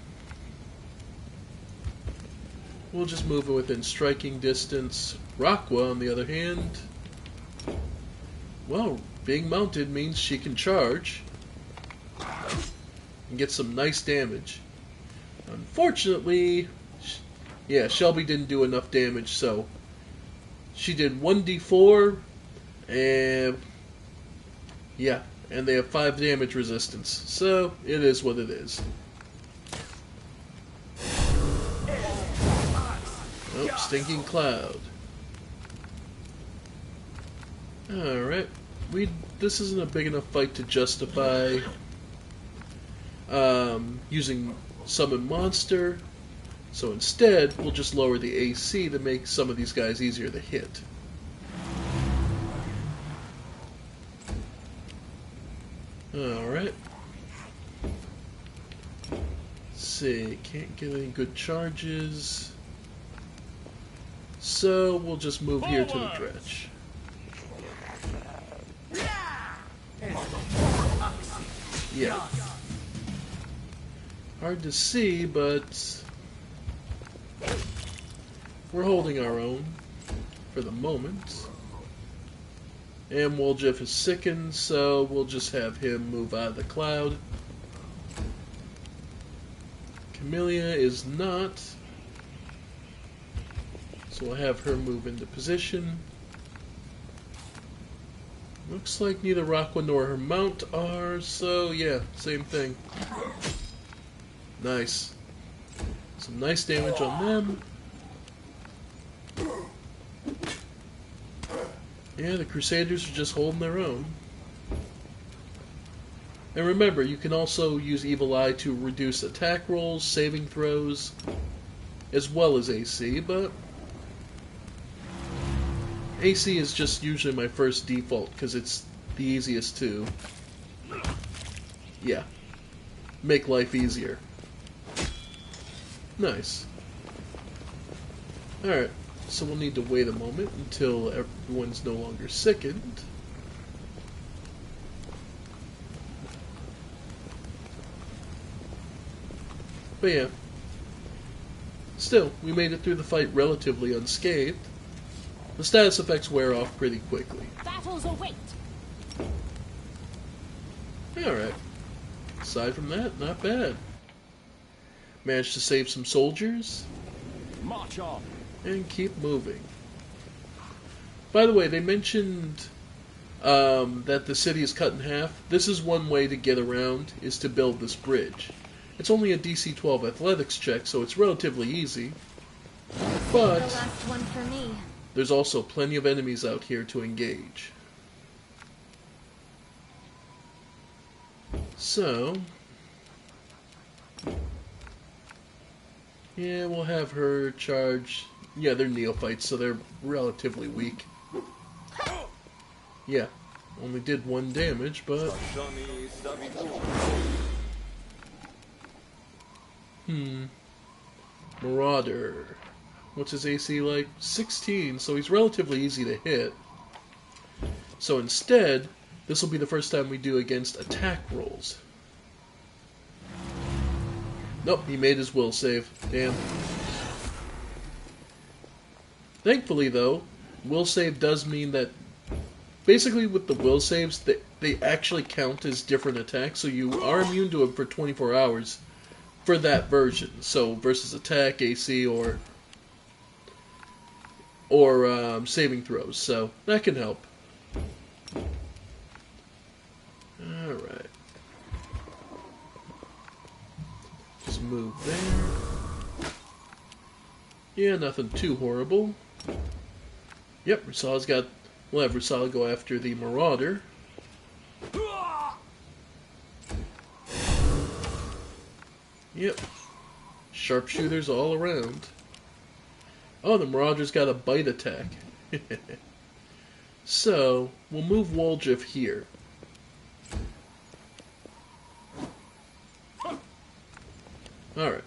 We'll just move it within striking distance. Rakwa, on the other hand, well, being mounted means she can charge and get some nice damage. Unfortunately, yeah, Shelby didn't do enough damage, so she did 1d4, and yeah, and they have 5 damage resistance, so it is what it is. Oh, Stinking Cloud. Alright, this isn't a big enough fight to justify using Summon Monster, so instead we'll just lower the AC to make some of these guys easier to hit. Alright. Let's see, can't get any good charges, so we'll just move here to the dredge. Yeah. Hard to see, but we're holding our own for the moment. And Woljif is sickened, so we'll just have him move out of the cloud. Camellia is not, so we'll have her move into position. Looks like neither Rakwa nor her mount are, so yeah, same thing. Nice. Some nice damage on them. Yeah, the Crusaders are just holding their own. And remember, you can also use Evil Eye to reduce attack rolls, saving throws, as well as AC, but AC is just usually my first default because it's the easiest to, yeah, make life easier. Nice. Alright, so we'll need to wait a moment until everyone's no longer sickened. But yeah, still, we made it through the fight relatively unscathed. The status effects wear off pretty quickly. Battles await. Alright. Aside from that, not bad. Managed to save some soldiers. March on. And keep moving. By the way, they mentioned that the city is cut in half. This is one way to get around, is to build this bridge. It's only a DC 12 athletics check, so it's relatively easy. But The last one for me. there's also plenty of enemies out here to engage. So, yeah, we'll have her charge. Yeah, they're neophytes, so they're relatively weak. Yeah, only did 1 damage, but Marauder. What's his AC like? 16, so he's relatively easy to hit. So instead, this will be the first time we do against attack rolls. Nope, he made his will save. Damn. Thankfully, though, will save does mean that basically with the will saves, they actually count as different attacks, so you are immune to them for 24 hours for that version. So versus attack, AC, or saving throws. So that can help. Alright. Just move there. Yeah, nothing too horrible. Yep, Rusala's got... We'll have Rusala go after the Marauder. Yep. Sharpshooters all around. Oh, the Marauder's got a bite attack. So, we'll move Woljif here. Alright.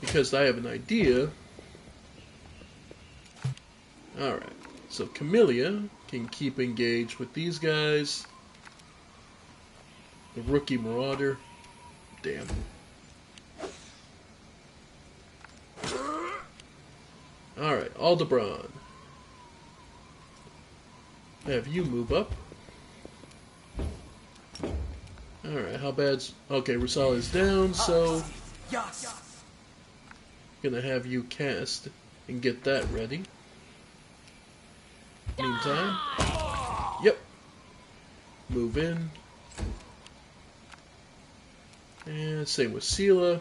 Because I have an idea. Alright. So Camellia can keep engaged with these guys. The rookie Marauder. Damn. Alright, Aldebaran. Have you move up. Alright, how bad's... Okay, Rusala is down, so... Gonna have you cast and get that ready. Meantime... Yep. Move in. And same with Sela.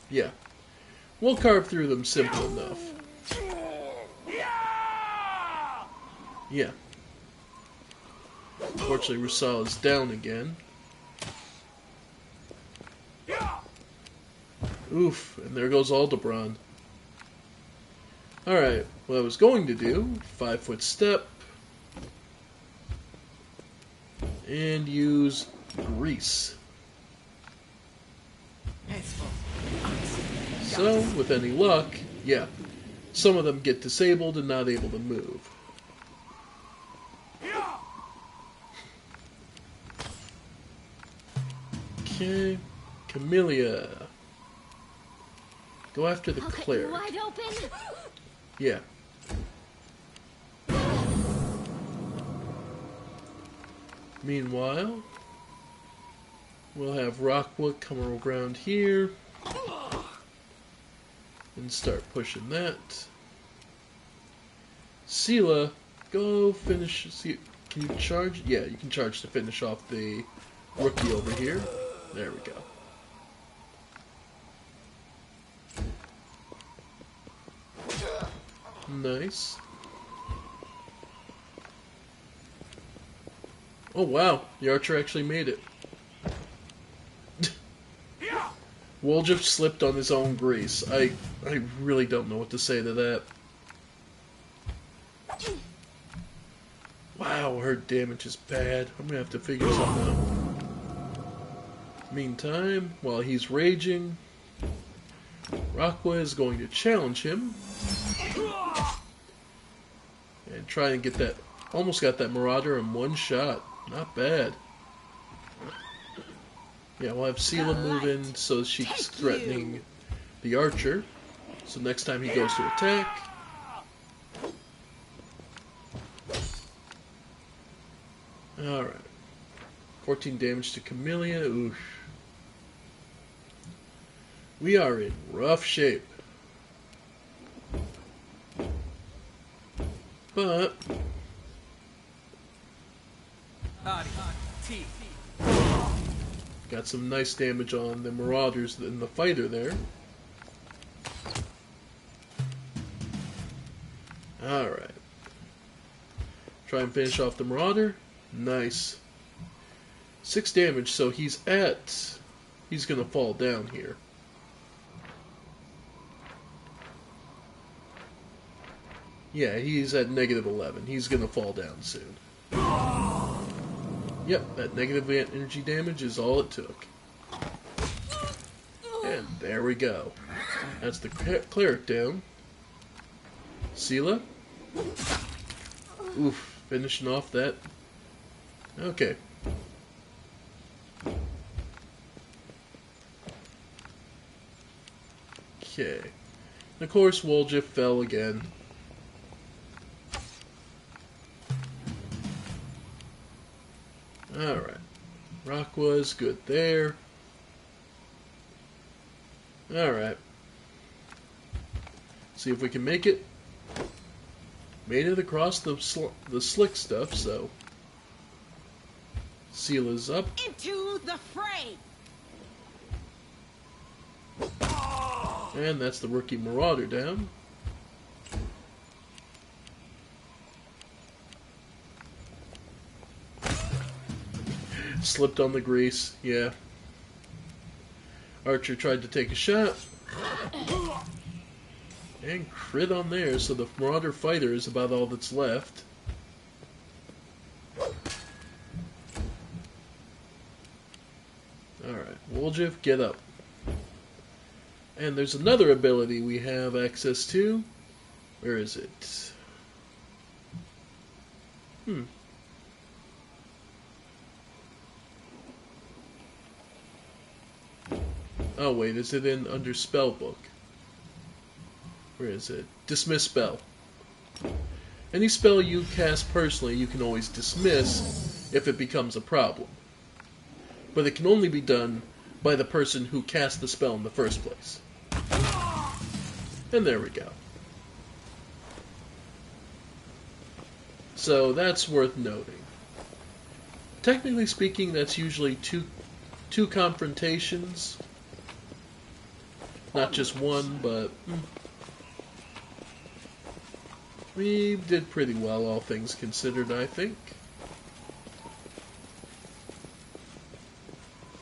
Yeah. We'll carve through them simple enough. Yeah. Unfortunately, Rusala's down again. Oof, and there goes Aldebaran. Alright, what I was going to do, 5-foot step. And use Grease. So, with any luck, yeah, some of them get disabled and not able to move. Okay, Camellia. Go after the cleric. Wide open. Yeah. Meanwhile, we'll have Rockwood come around here and start pushing that. Sela, go finish. See, can you charge? Yeah, you can charge to finish off the rookie over here. There we go. Nice. Oh wow, the archer actually made it. Woljif slipped on his own grease. I really don't know what to say to that. Wow, her damage is bad. I'm gonna have to figure something out. Meantime, while he's raging, Rockwa is going to challenge him and try and get that. Almost got that Marauder in one shot. Not bad. Yeah, we'll have Sela move in so she's threatening the archer. So next time he goes to attack. Alright. 14 damage to Camellia. Oof. We are in rough shape. But got some nice damage on the Marauders and the fighter there. Alright. Try and finish off the Marauder. Nice. 6 damage, so he's gonna fall down here. Yeah, he's at -11. He's gonna fall down soon. Yep, that negative energy damage is all it took. And there we go. That's the cleric down. Sela. Oof, finishing off that. Okay. Okay. And of course, Woljif fell again. Alright. Rock was good there. Alright. See if we can make it. Made it across the slick stuff, so. Sela's up. Into the fray! And that's the rookie marauder down. Slipped on the grease, yeah. Archer tried to take a shot. And crit on there, so the marauder fighter is about all that's left. Alright, Woljif, get up. And there's another ability we have access to. Where is it? Oh wait, is it in under spell book? Where is it? Dismiss spell. Any spell you cast personally you can always dismiss if it becomes a problem. But it can only be done by the person who cast the spell in the first place. And there we go. So that's worth noting. Technically speaking, that's usually two confrontations. Not just one, but we did pretty well, all things considered, I think.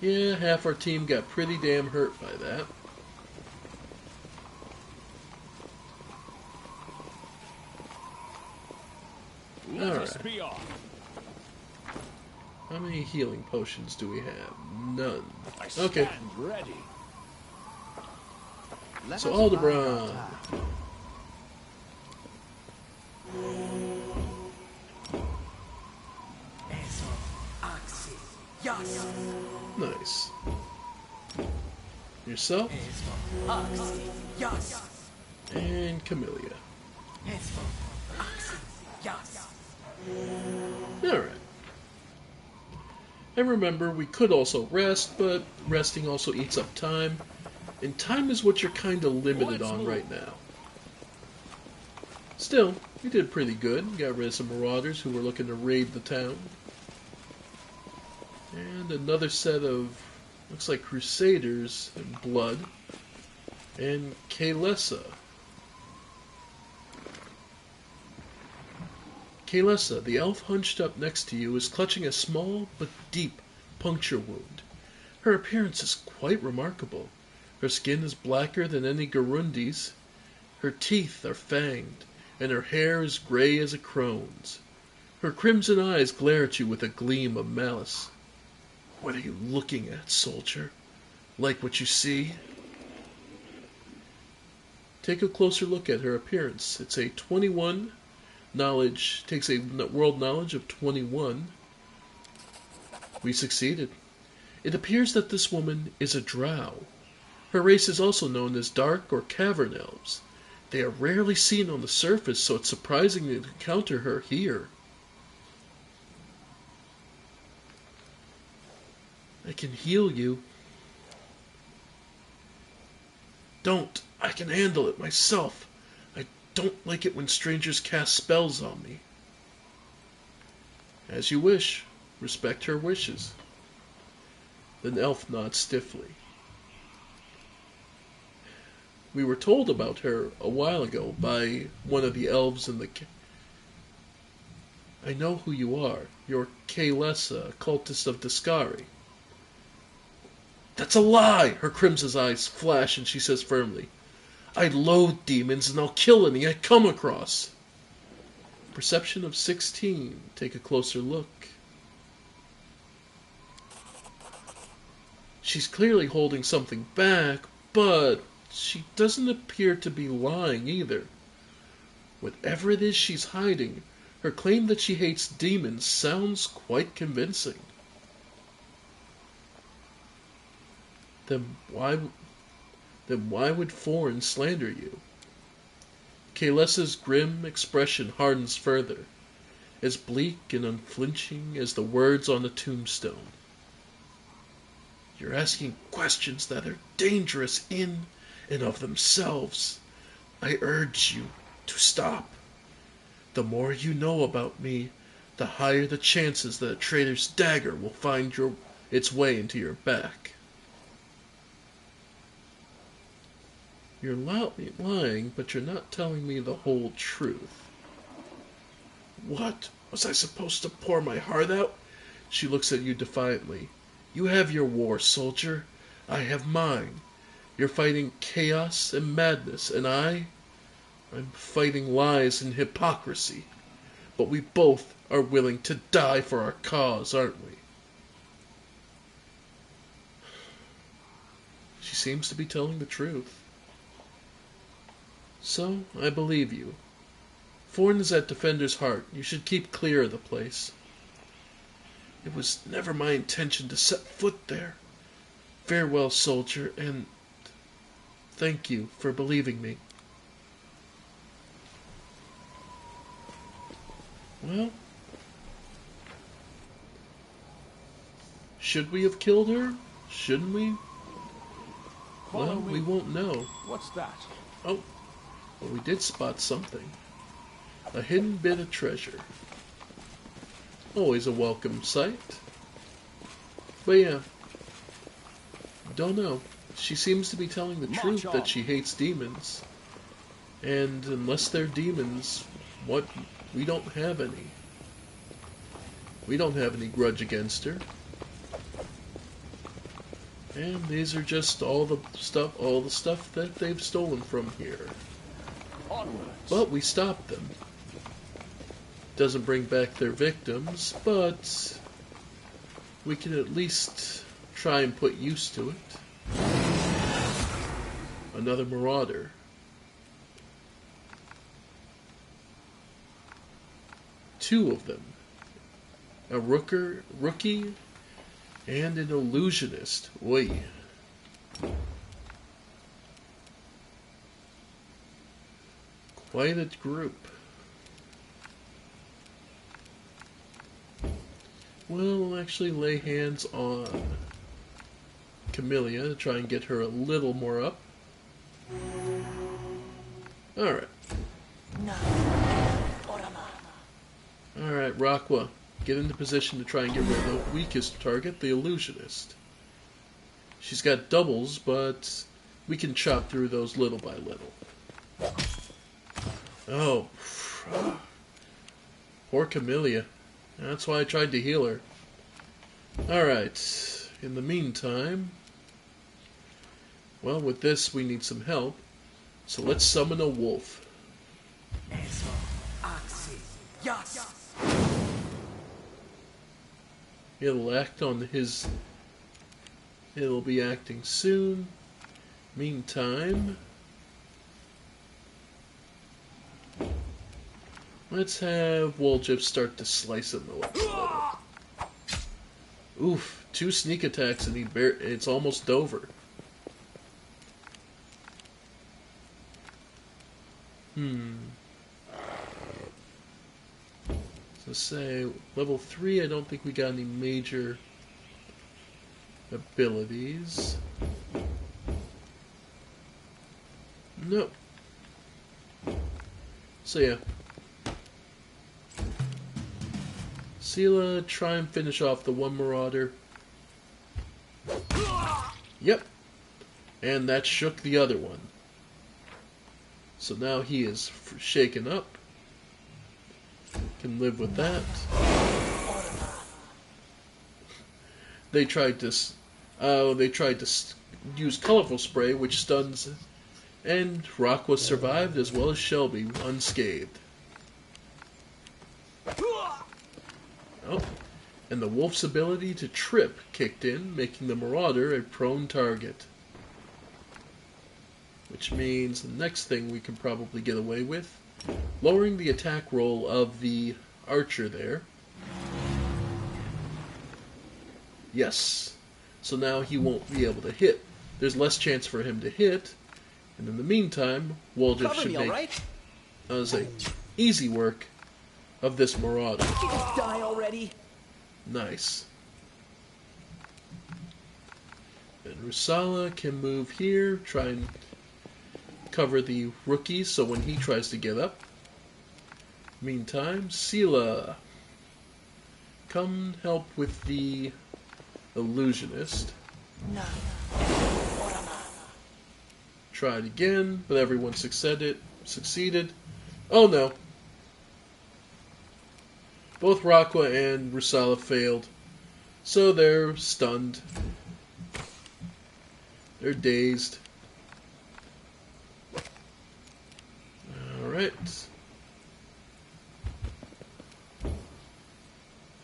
Yeah, half our team got pretty damn hurt by that. Alright. How many healing potions do we have? None. Okay. Ready. So Aldebaran. Nice. Yourself? And Camellia. Alright. And remember, we could also rest, but resting also eats up time. And time is what you're kind of limited on right now. Still, we did pretty good. Got rid of some marauders who were looking to raid the town. And another set of, looks like Crusaders and Blood. And Kaelessa. Kaelessa, the elf hunched up next to you, is clutching a small but deep puncture wound. Her appearance is quite remarkable. Her skin is blacker than any Garundi's. Her teeth are fanged, and her hair is gray as a crone's. Her crimson eyes glare at you with a gleam of malice. What are you looking at, soldier? Like what you see? Take a closer look at her appearance. It's a 21 knowledge, takes a world knowledge of 21. We succeeded. It appears that this woman is a drow. Her race is also known as dark or cavern elves. They are rarely seen on the surface, so it's surprising to encounter her here. I can heal you. Don't. I can handle it myself. I don't like it when strangers cast spells on me. As you wish. Respect her wishes. The elf nods stiffly. We were told about her a while ago by one of the elves in the... I know who you are. You're Kaelessa, cultist of Discari. That's a lie! Her crimson eyes flash and she says firmly, I loathe demons and I'll kill any I come across. Perception of 16. Take a closer look. She's clearly holding something back, but she doesn't appear to be lying either. Whatever it is she's hiding, her claim that she hates demons sounds quite convincing. Then why would Foreign slander you? Kaelessa's grim expression hardens further, as bleak and unflinching as the words on the tombstone. You're asking questions that are dangerous in and of themselves. I urge you to stop. The more you know about me, the higher the chances that a traitor's dagger will find its way into your back. You're lying, but you're not telling me the whole truth. What? Was I supposed to pour my heart out? She looks at you defiantly. You have your war, soldier. I have mine. You're fighting chaos and madness, and I'm fighting lies and hypocrisy. But we both are willing to die for our cause, aren't we? She seems to be telling the truth. So, I believe you. Forn is at Defender's Heart. You should keep clear of the place. It was never my intention to set foot there. Farewell, soldier, and thank you for believing me. Well, should we have killed her? Shouldn't we? Well, we won't know. What's that? Oh, well, we did spot something. A hidden bit of treasure. Always a welcome sight. But yeah, don't know. She seems to be telling the truth that she hates demons. And unless they're demons, we don't have any. We don't have any grudge against her. And these are just all the stuff that they've stolen from here. But we stopped them. Doesn't bring back their victims, but we can at least try and put use to it. Another marauder. Two of them. A rookie and an illusionist. Oi. Quite a group. We'll actually lay hands on Camellia to try and get her a little more up. Alright. Alright, Raqua. Get into position to try and get rid of the weakest target, the illusionist. She's got doubles, but we can chop through those little by little. Oh. Poor Camellia. That's why I tried to heal her. Alright. In the meantime, well, with this we need some help. So let's summon a wolf. It'll act on his... It'll be acting soon. Meantime, let's have Woljif start to slice him a little. Oof, 2 sneak attacks and it's almost over. So say, level 3, I don't think we got any major abilities. Nope. So yeah. Sela, try and finish off the one marauder. Yep. And that shook the other one. So now he is shaken up. Can live with that. They tried to use colorful spray, which stuns, and Raqua survived as well as Shelby, unscathed. Oh, and the wolf's ability to trip kicked in, making the marauder a prone target. Which means the next thing we can probably get away with, lowering the attack roll of the archer there. Yes. So now he won't be able to hit. There's less chance for him to hit. And in the meantime, Woljif should make easy work of this marauder. Did you just die already? Nice. And Rusala can move here, try and cover the rookie so when he tries to get up. Meantime, Sela, come help with the illusionist. Tried again, but everyone succeeded. Oh no. Both Rakwa and Rusala failed. So they're stunned. They're dazed. Alright.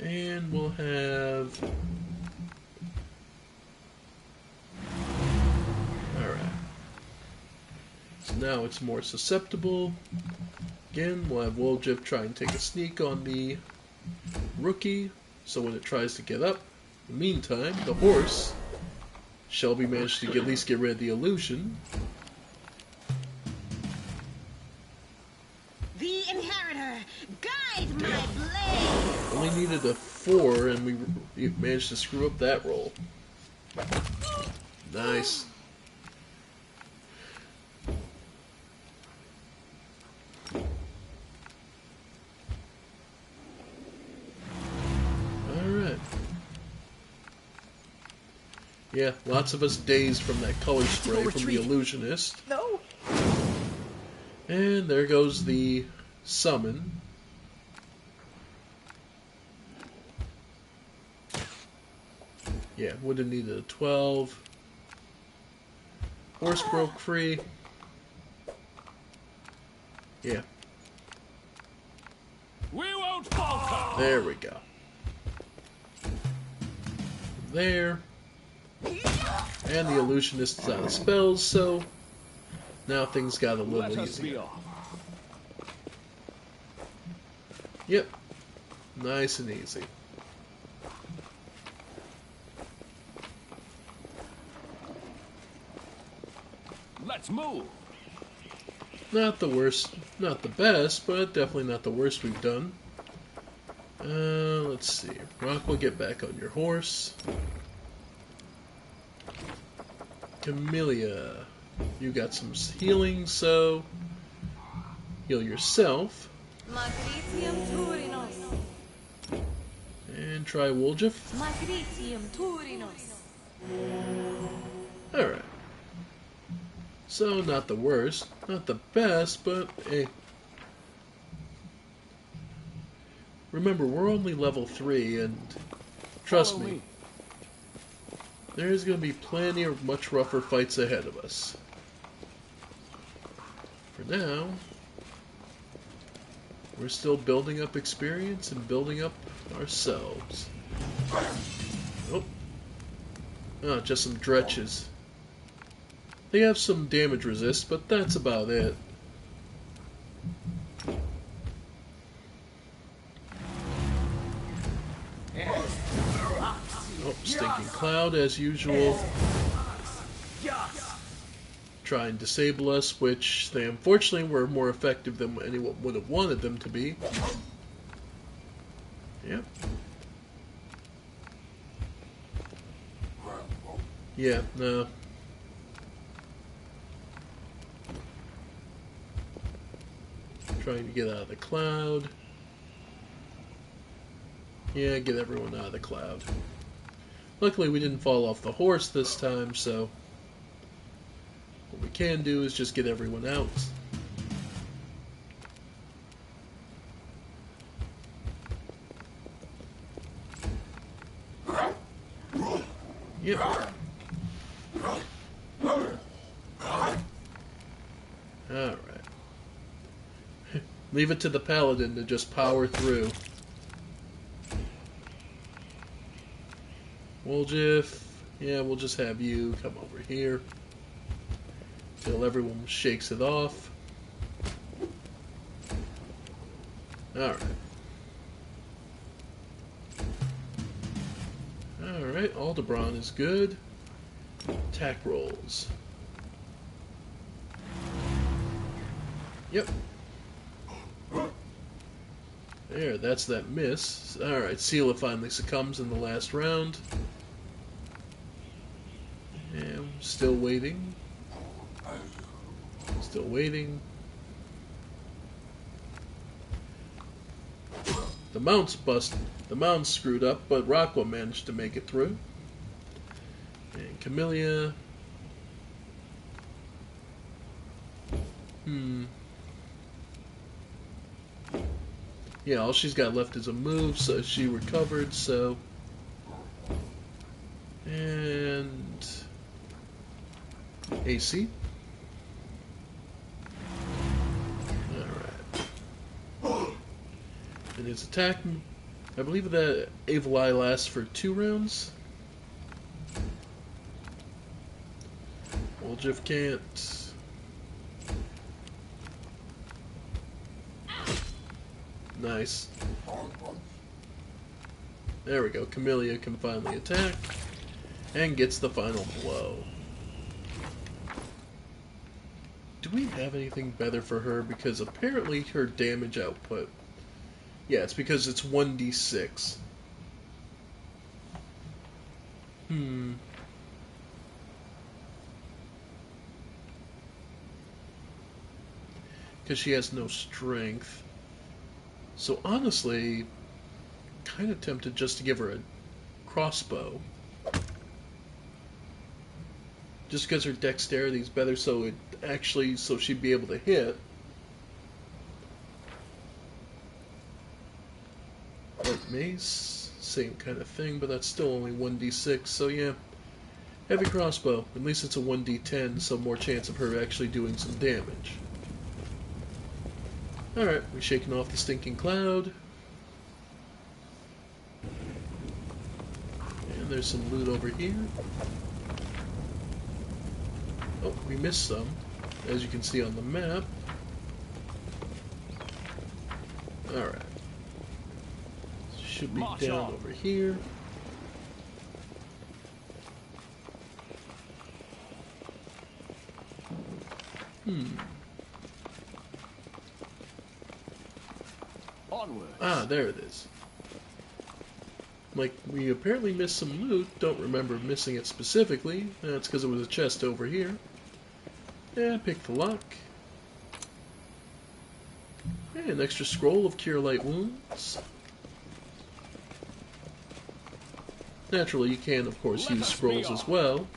And we'll have... Alright. So now it's more susceptible. Again, we'll have Woljif try and take a sneak on the rookie, so when it tries to get up, in the meantime, the horse, Shelby managed to at least get rid of the illusion. The Inheritor, guide my blade! Only needed a 4, and we managed to screw up that roll. Nice. Alright. Yeah, lots of us dazed from that color spray from the illusionist. No. And there goes the summon. Yeah, would have needed a 12. Horse broke free. Yeah. We won't falter. There we go. There. And the illusionist is out of spells, so now things got a Let little us be easier. off. Yep. Nice and easy. Let's move. Not the worst, not the best, but definitely not the worst we've done. Let's see. Rock will get back on your horse. Camellia, you got some healing, so heal yourself. Magritium Turinos. And try Woljif. Magritium Turinos. Alright. So, not the worst, not the best, but hey. Remember, we're only level 3, and trust Follow me, there's going to be plenty of much rougher fights ahead of us. For now, we're still building up experience and building up ourselves. Oh. Oh, just some dretches. They have some damage resist, but that's about it. Oh, Stinking Cloud, as usual. Try and disable us, which they unfortunately were more effective than anyone would have wanted them to be. Yep. Yeah, no. Trying to get out of the cloud. Yeah, get everyone out of the cloud. Luckily we didn't fall off the horse this time, so what we can do is just get everyone out. Yep. Alright. Leave it to the paladin to just power through. Woljif, yeah, we'll just have you come over here till everyone shakes it off. Alright. Alright, Aldebaran is good. Attack rolls. Yep. There, that's that miss. Alright, Seela finally succumbs in the last round. And still waiting. Still waiting. The mount's busted. The mount's screwed up, but Rakwa managed to make it through. And Camellia. Yeah, all she's got left is a move, so she recovered, so... And... AC. Alright. And his attack... I believe that Evil Eye lasts for 2 rounds. Oljif can't. Nice. There we go. Camellia can finally attack. And gets the final blow. Do we have anything better for her? Because apparently her damage output... Yeah, it's because it's 1d6. Because she has no strength. So honestly, kind of tempted just to give her a crossbow. Just because her dexterity is better, so she'd be able to hit. Like mace, same kind of thing, but that's still only 1d6, so yeah. Heavy crossbow, at least it's a 1d10, so more chance of her actually doing some damage. Alright, we're shaking off the stinking cloud. And there's some loot over here. Oh, we missed some, as you can see on the map. Alright. Should be down over here. Onwards. Ah, there it is. Like, we apparently missed some loot. Don't remember missing it specifically. That's because it was a chest over here. Yeah, pick the lock. And an extra scroll of Cure Light Wounds. Naturally, you can, of course, use scrolls as well.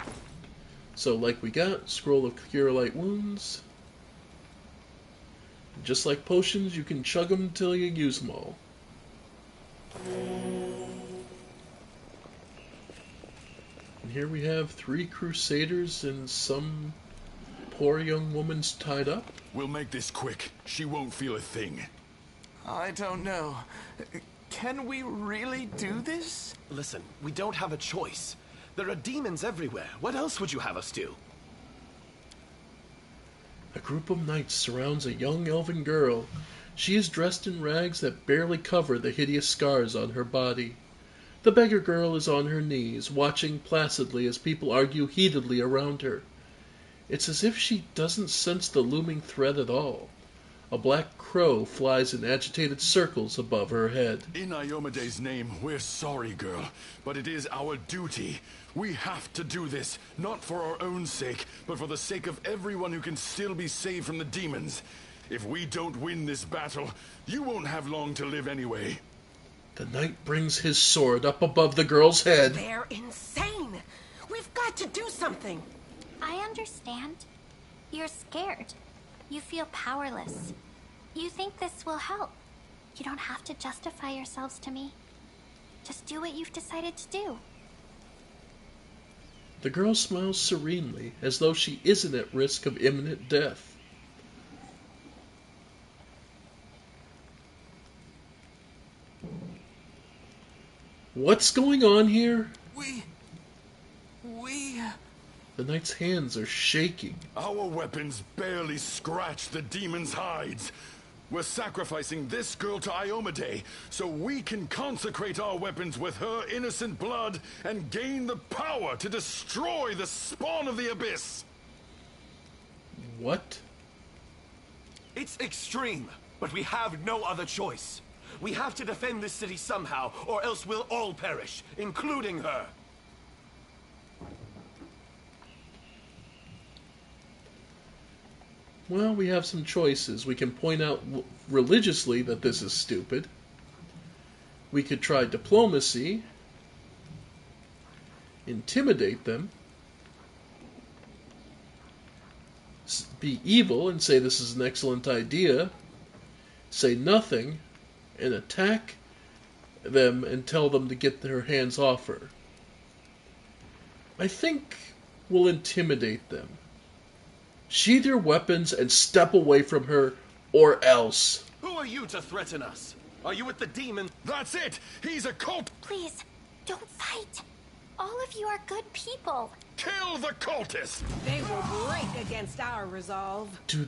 So, like we got, Scroll of Cure Light Wounds. Just like potions, you can chug them till you use them all. And here we have 3 Crusaders and some poor young woman's tied up. We'll make this quick. She won't feel a thing. I don't know. Can we really do this? Listen, we don't have a choice. There are demons everywhere. What else would you have us do? A group of knights surrounds a young elven girl. She is dressed in rags that barely cover the hideous scars on her body. The beggar girl is on her knees, watching placidly as people argue heatedly around her. It's as if she doesn't sense the looming threat at all. A black crow flies in agitated circles above her head. In Iomede's name, we're sorry, girl, but it is our duty. We have to do this, not for our own sake, but for the sake of everyone who can still be saved from the demons. If we don't win this battle, you won't have long to live anyway. The knight brings his sword up above the girl's head. They're insane! We've got to do something! I understand. You're scared. You feel powerless. You think this will help. You don't have to justify yourselves to me. Just do what you've decided to do. The girl smiles serenely, as though she isn't at risk of imminent death. What's going on here? We... The knight's hands are shaking. Our weapons barely scratch the demon's hides. We're sacrificing this girl to Iomede so we can consecrate our weapons with her innocent blood and gain the power to destroy the spawn of the abyss. What? It's extreme, but we have no other choice. We have to defend this city somehow, or else we'll all perish, including her. Well, we have some choices. We can point out religiously that this is stupid. We could try diplomacy, intimidate them, be evil and say this is an excellent idea, say nothing, and attack them and tell them to get their hands off her. I think we'll intimidate them. Sheathe your weapons and step away from her, or else. Who are you to threaten us? Are you with the demon? That's it! He's a cult! Please, don't fight. All of you are good people. Kill the cultist! They will break against our resolve. Do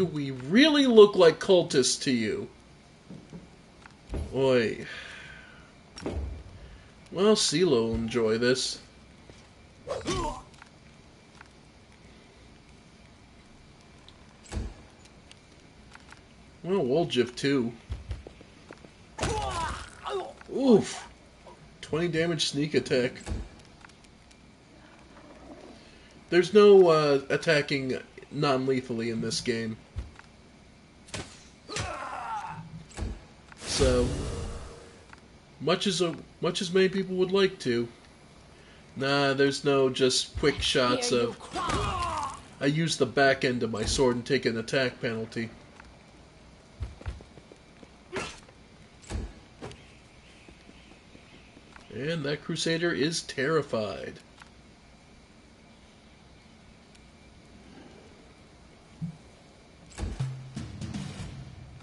we really look like cultists to you? Oi. Well, CeeLo will enjoy this. Well, Woljif too. Oof. 20 damage sneak attack. There's no attacking non-lethally in this game. So, much as many people would like to, nah, there's no just quick shots of I use the back end of my sword and take an attack penalty. And that Crusader is terrified.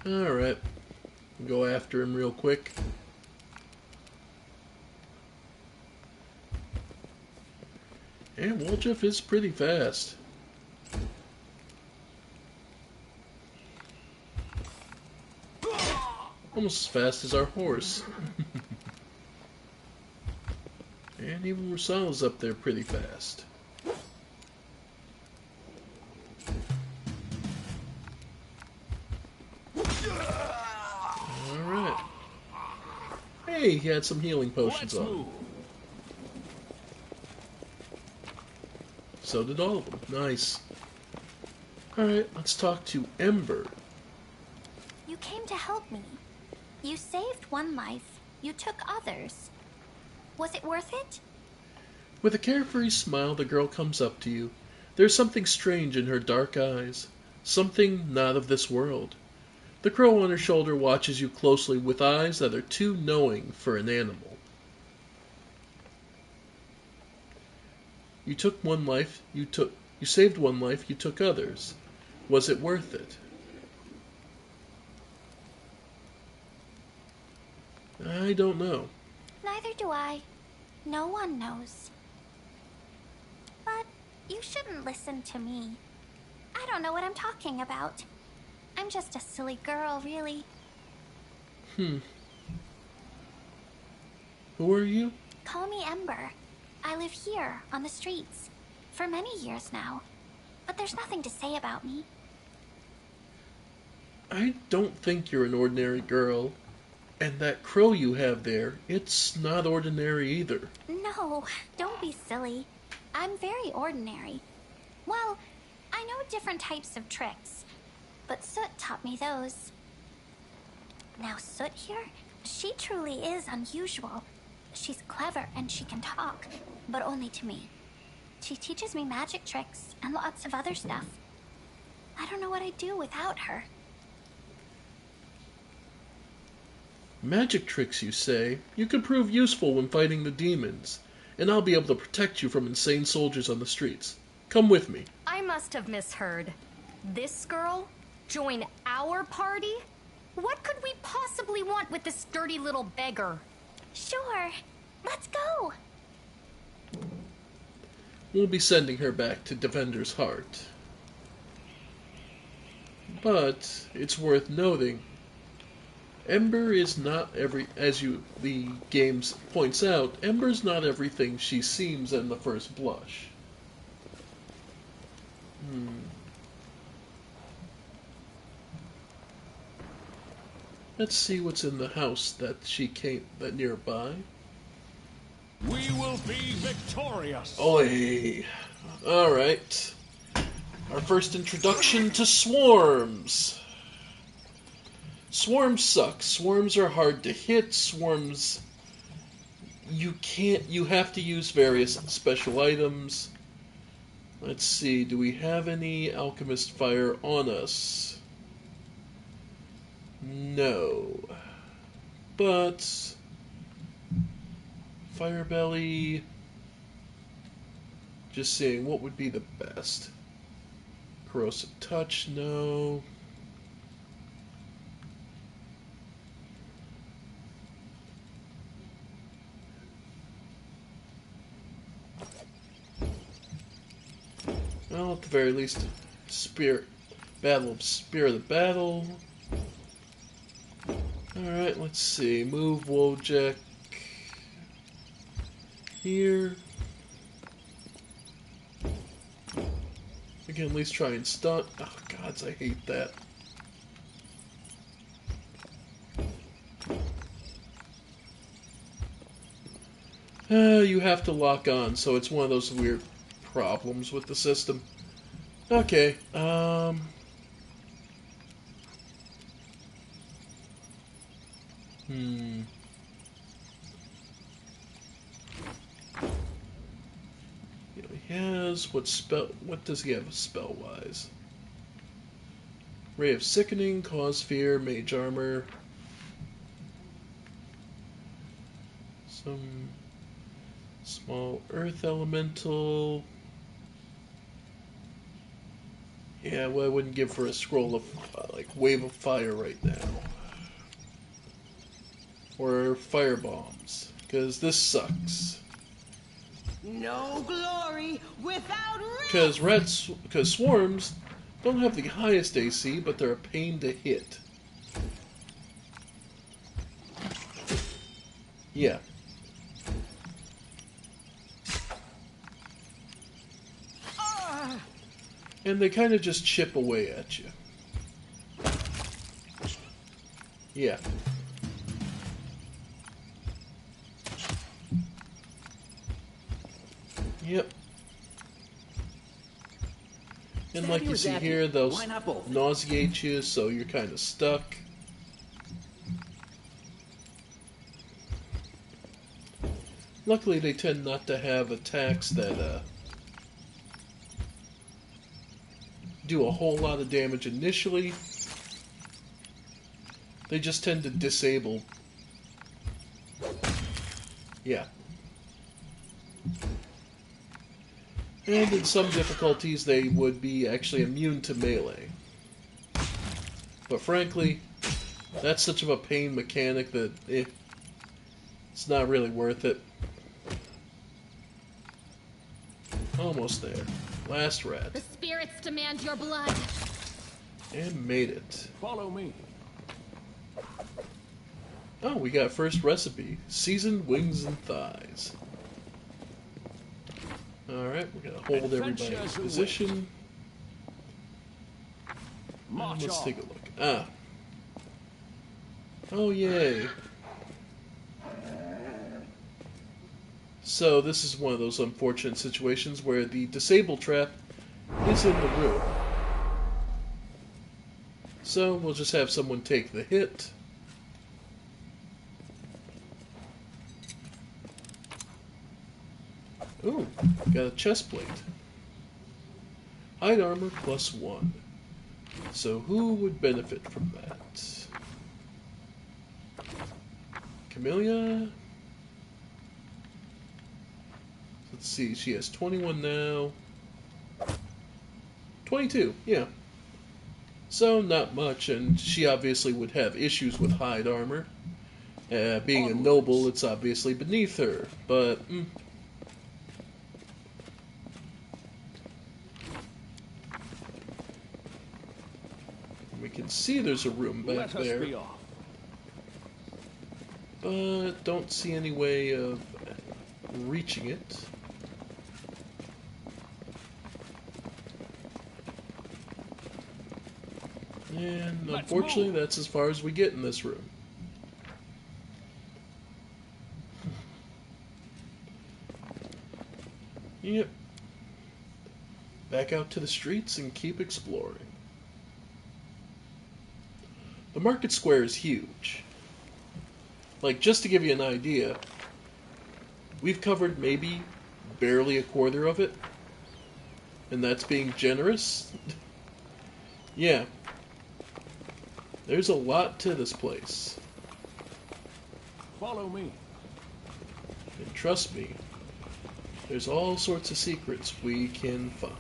Alright. Go after him real quick. And Woljif is pretty fast. Almost as fast as our horse. And even Rusal's up there pretty fast. Alright. Hey, he had some healing potions on him. So did all of them. Nice. Alright, let's talk to Ember. You came to help me. You saved one life. You took others. Was it worth it? With a carefree smile, the girl comes up to you. There's something strange in her dark eyes. Something not of this world. The crow on her shoulder watches you closely with eyes that are too knowing for an animal. You took one life, you saved one life, you took others. Was it worth it? I don't know. Neither do I. No one knows. But you shouldn't listen to me. I don't know what I'm talking about. I'm just a silly girl, really. Who are you? Call me Ember. I live here, on the streets, for many years now. But there's nothing to say about me. I don't think you're an ordinary girl. And that crow you have there, it's not ordinary either. No, don't be silly. I'm very ordinary. Well, I know different types of tricks, but Soot taught me those. Now Soot here, she truly is unusual. She's clever and she can talk, but only to me. She teaches me magic tricks and lots of other stuff. I don't know what I'd do without her. Magic tricks, you say? You could prove useful when fighting the demons, and I'll be able to protect you from insane soldiers on the streets. Come with me. I must have misheard. This girl? Join our party? What could we possibly want with this dirty little beggar? Sure. Let's go. We'll be sending her back to Defender's Heart. But it's worth noting, Ember is not the game points out, Ember's not everything she seems in the first blush. Let's see what's in the house that nearby. We will be victorious. Oi! Alright. Our first introduction to swarms. Swarms suck. Swarms are hard to hit. Swarms... You have to use various special items. Let's see, do we have any alchemist fire on us? No. But fire belly. Just seeing what would be the best. Corrosive touch, no. Well, at the very least, spirit of battle. Alright, let's see. Move Wojak here. Again, at least try and stun. Oh, gods, I hate that. You have to lock on, so it's one of those weird problems with the system. Okay, He has what does he have spell-wise? Ray of Sickening, Cause Fear, Mage Armor. Some small Earth Elemental. Yeah, well, I wouldn't give for a scroll of, like, Wave of Fire right now. Or Fire Bombs, because this sucks. No glory without risk. Because swarms don't have the highest AC, but they're a pain to hit. Yeah. And they kind of just chip away at you. Yeah. Yep. And like you see here, those nauseate you, so you're kind of stuck. Luckily, they tend not to have attacks that do a whole lot of damage initially. They just tend to disable. Yeah. And in some difficulties, they would be actually immune to melee. But frankly, that's such of a pain mechanic that it's not really worth it. Almost there. Last rat. The spirits demand your blood. And made it. Follow me. Oh, we got first recipe. Seasoned wings and thighs. Alright, we're gonna hold everybody in position. And let's take a look. Ah. Oh, yay. So this is one of those unfortunate situations where the disable trap is in the room. So we'll just have someone take the hit. Ooh, got a chest plate. Hide armor +1. So who would benefit from that? Camellia? Let's see, she has 21 now. 22, yeah. So not much, and she obviously would have issues with hide armor. Being a noble, it's obviously beneath her, but... We can see there's a room back there, but don't see any way of reaching it. And unfortunately, that's as far as we get in this room. Yep. Back out to the streets and keep exploring. The market square is huge. Like, just to give you an idea, we've covered maybe barely a quarter of it. And that's being generous? Yeah. There's a lot to this place. Follow me. And trust me, there's all sorts of secrets we can find.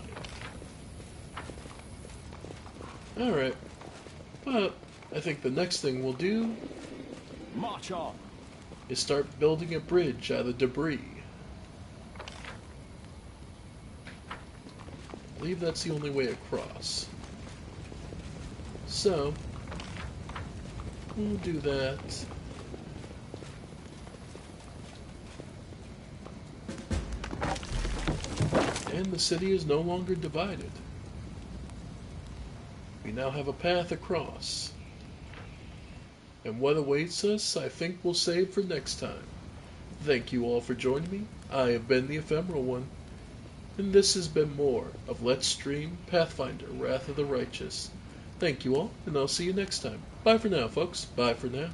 Alright. But I think the next thing we'll do March on. is start building a bridge out of debris. I believe that's the only way across. So, we'll do that. And the city is no longer divided. We now have a path across. And what awaits us, I think we'll save for next time. Thank you all for joining me. I have been the Ephemeral One. And this has been more of Let's Stream Pathfinder Wrath of the Righteous. Thank you all, and I'll see you next time. Bye for now, folks. Bye for now.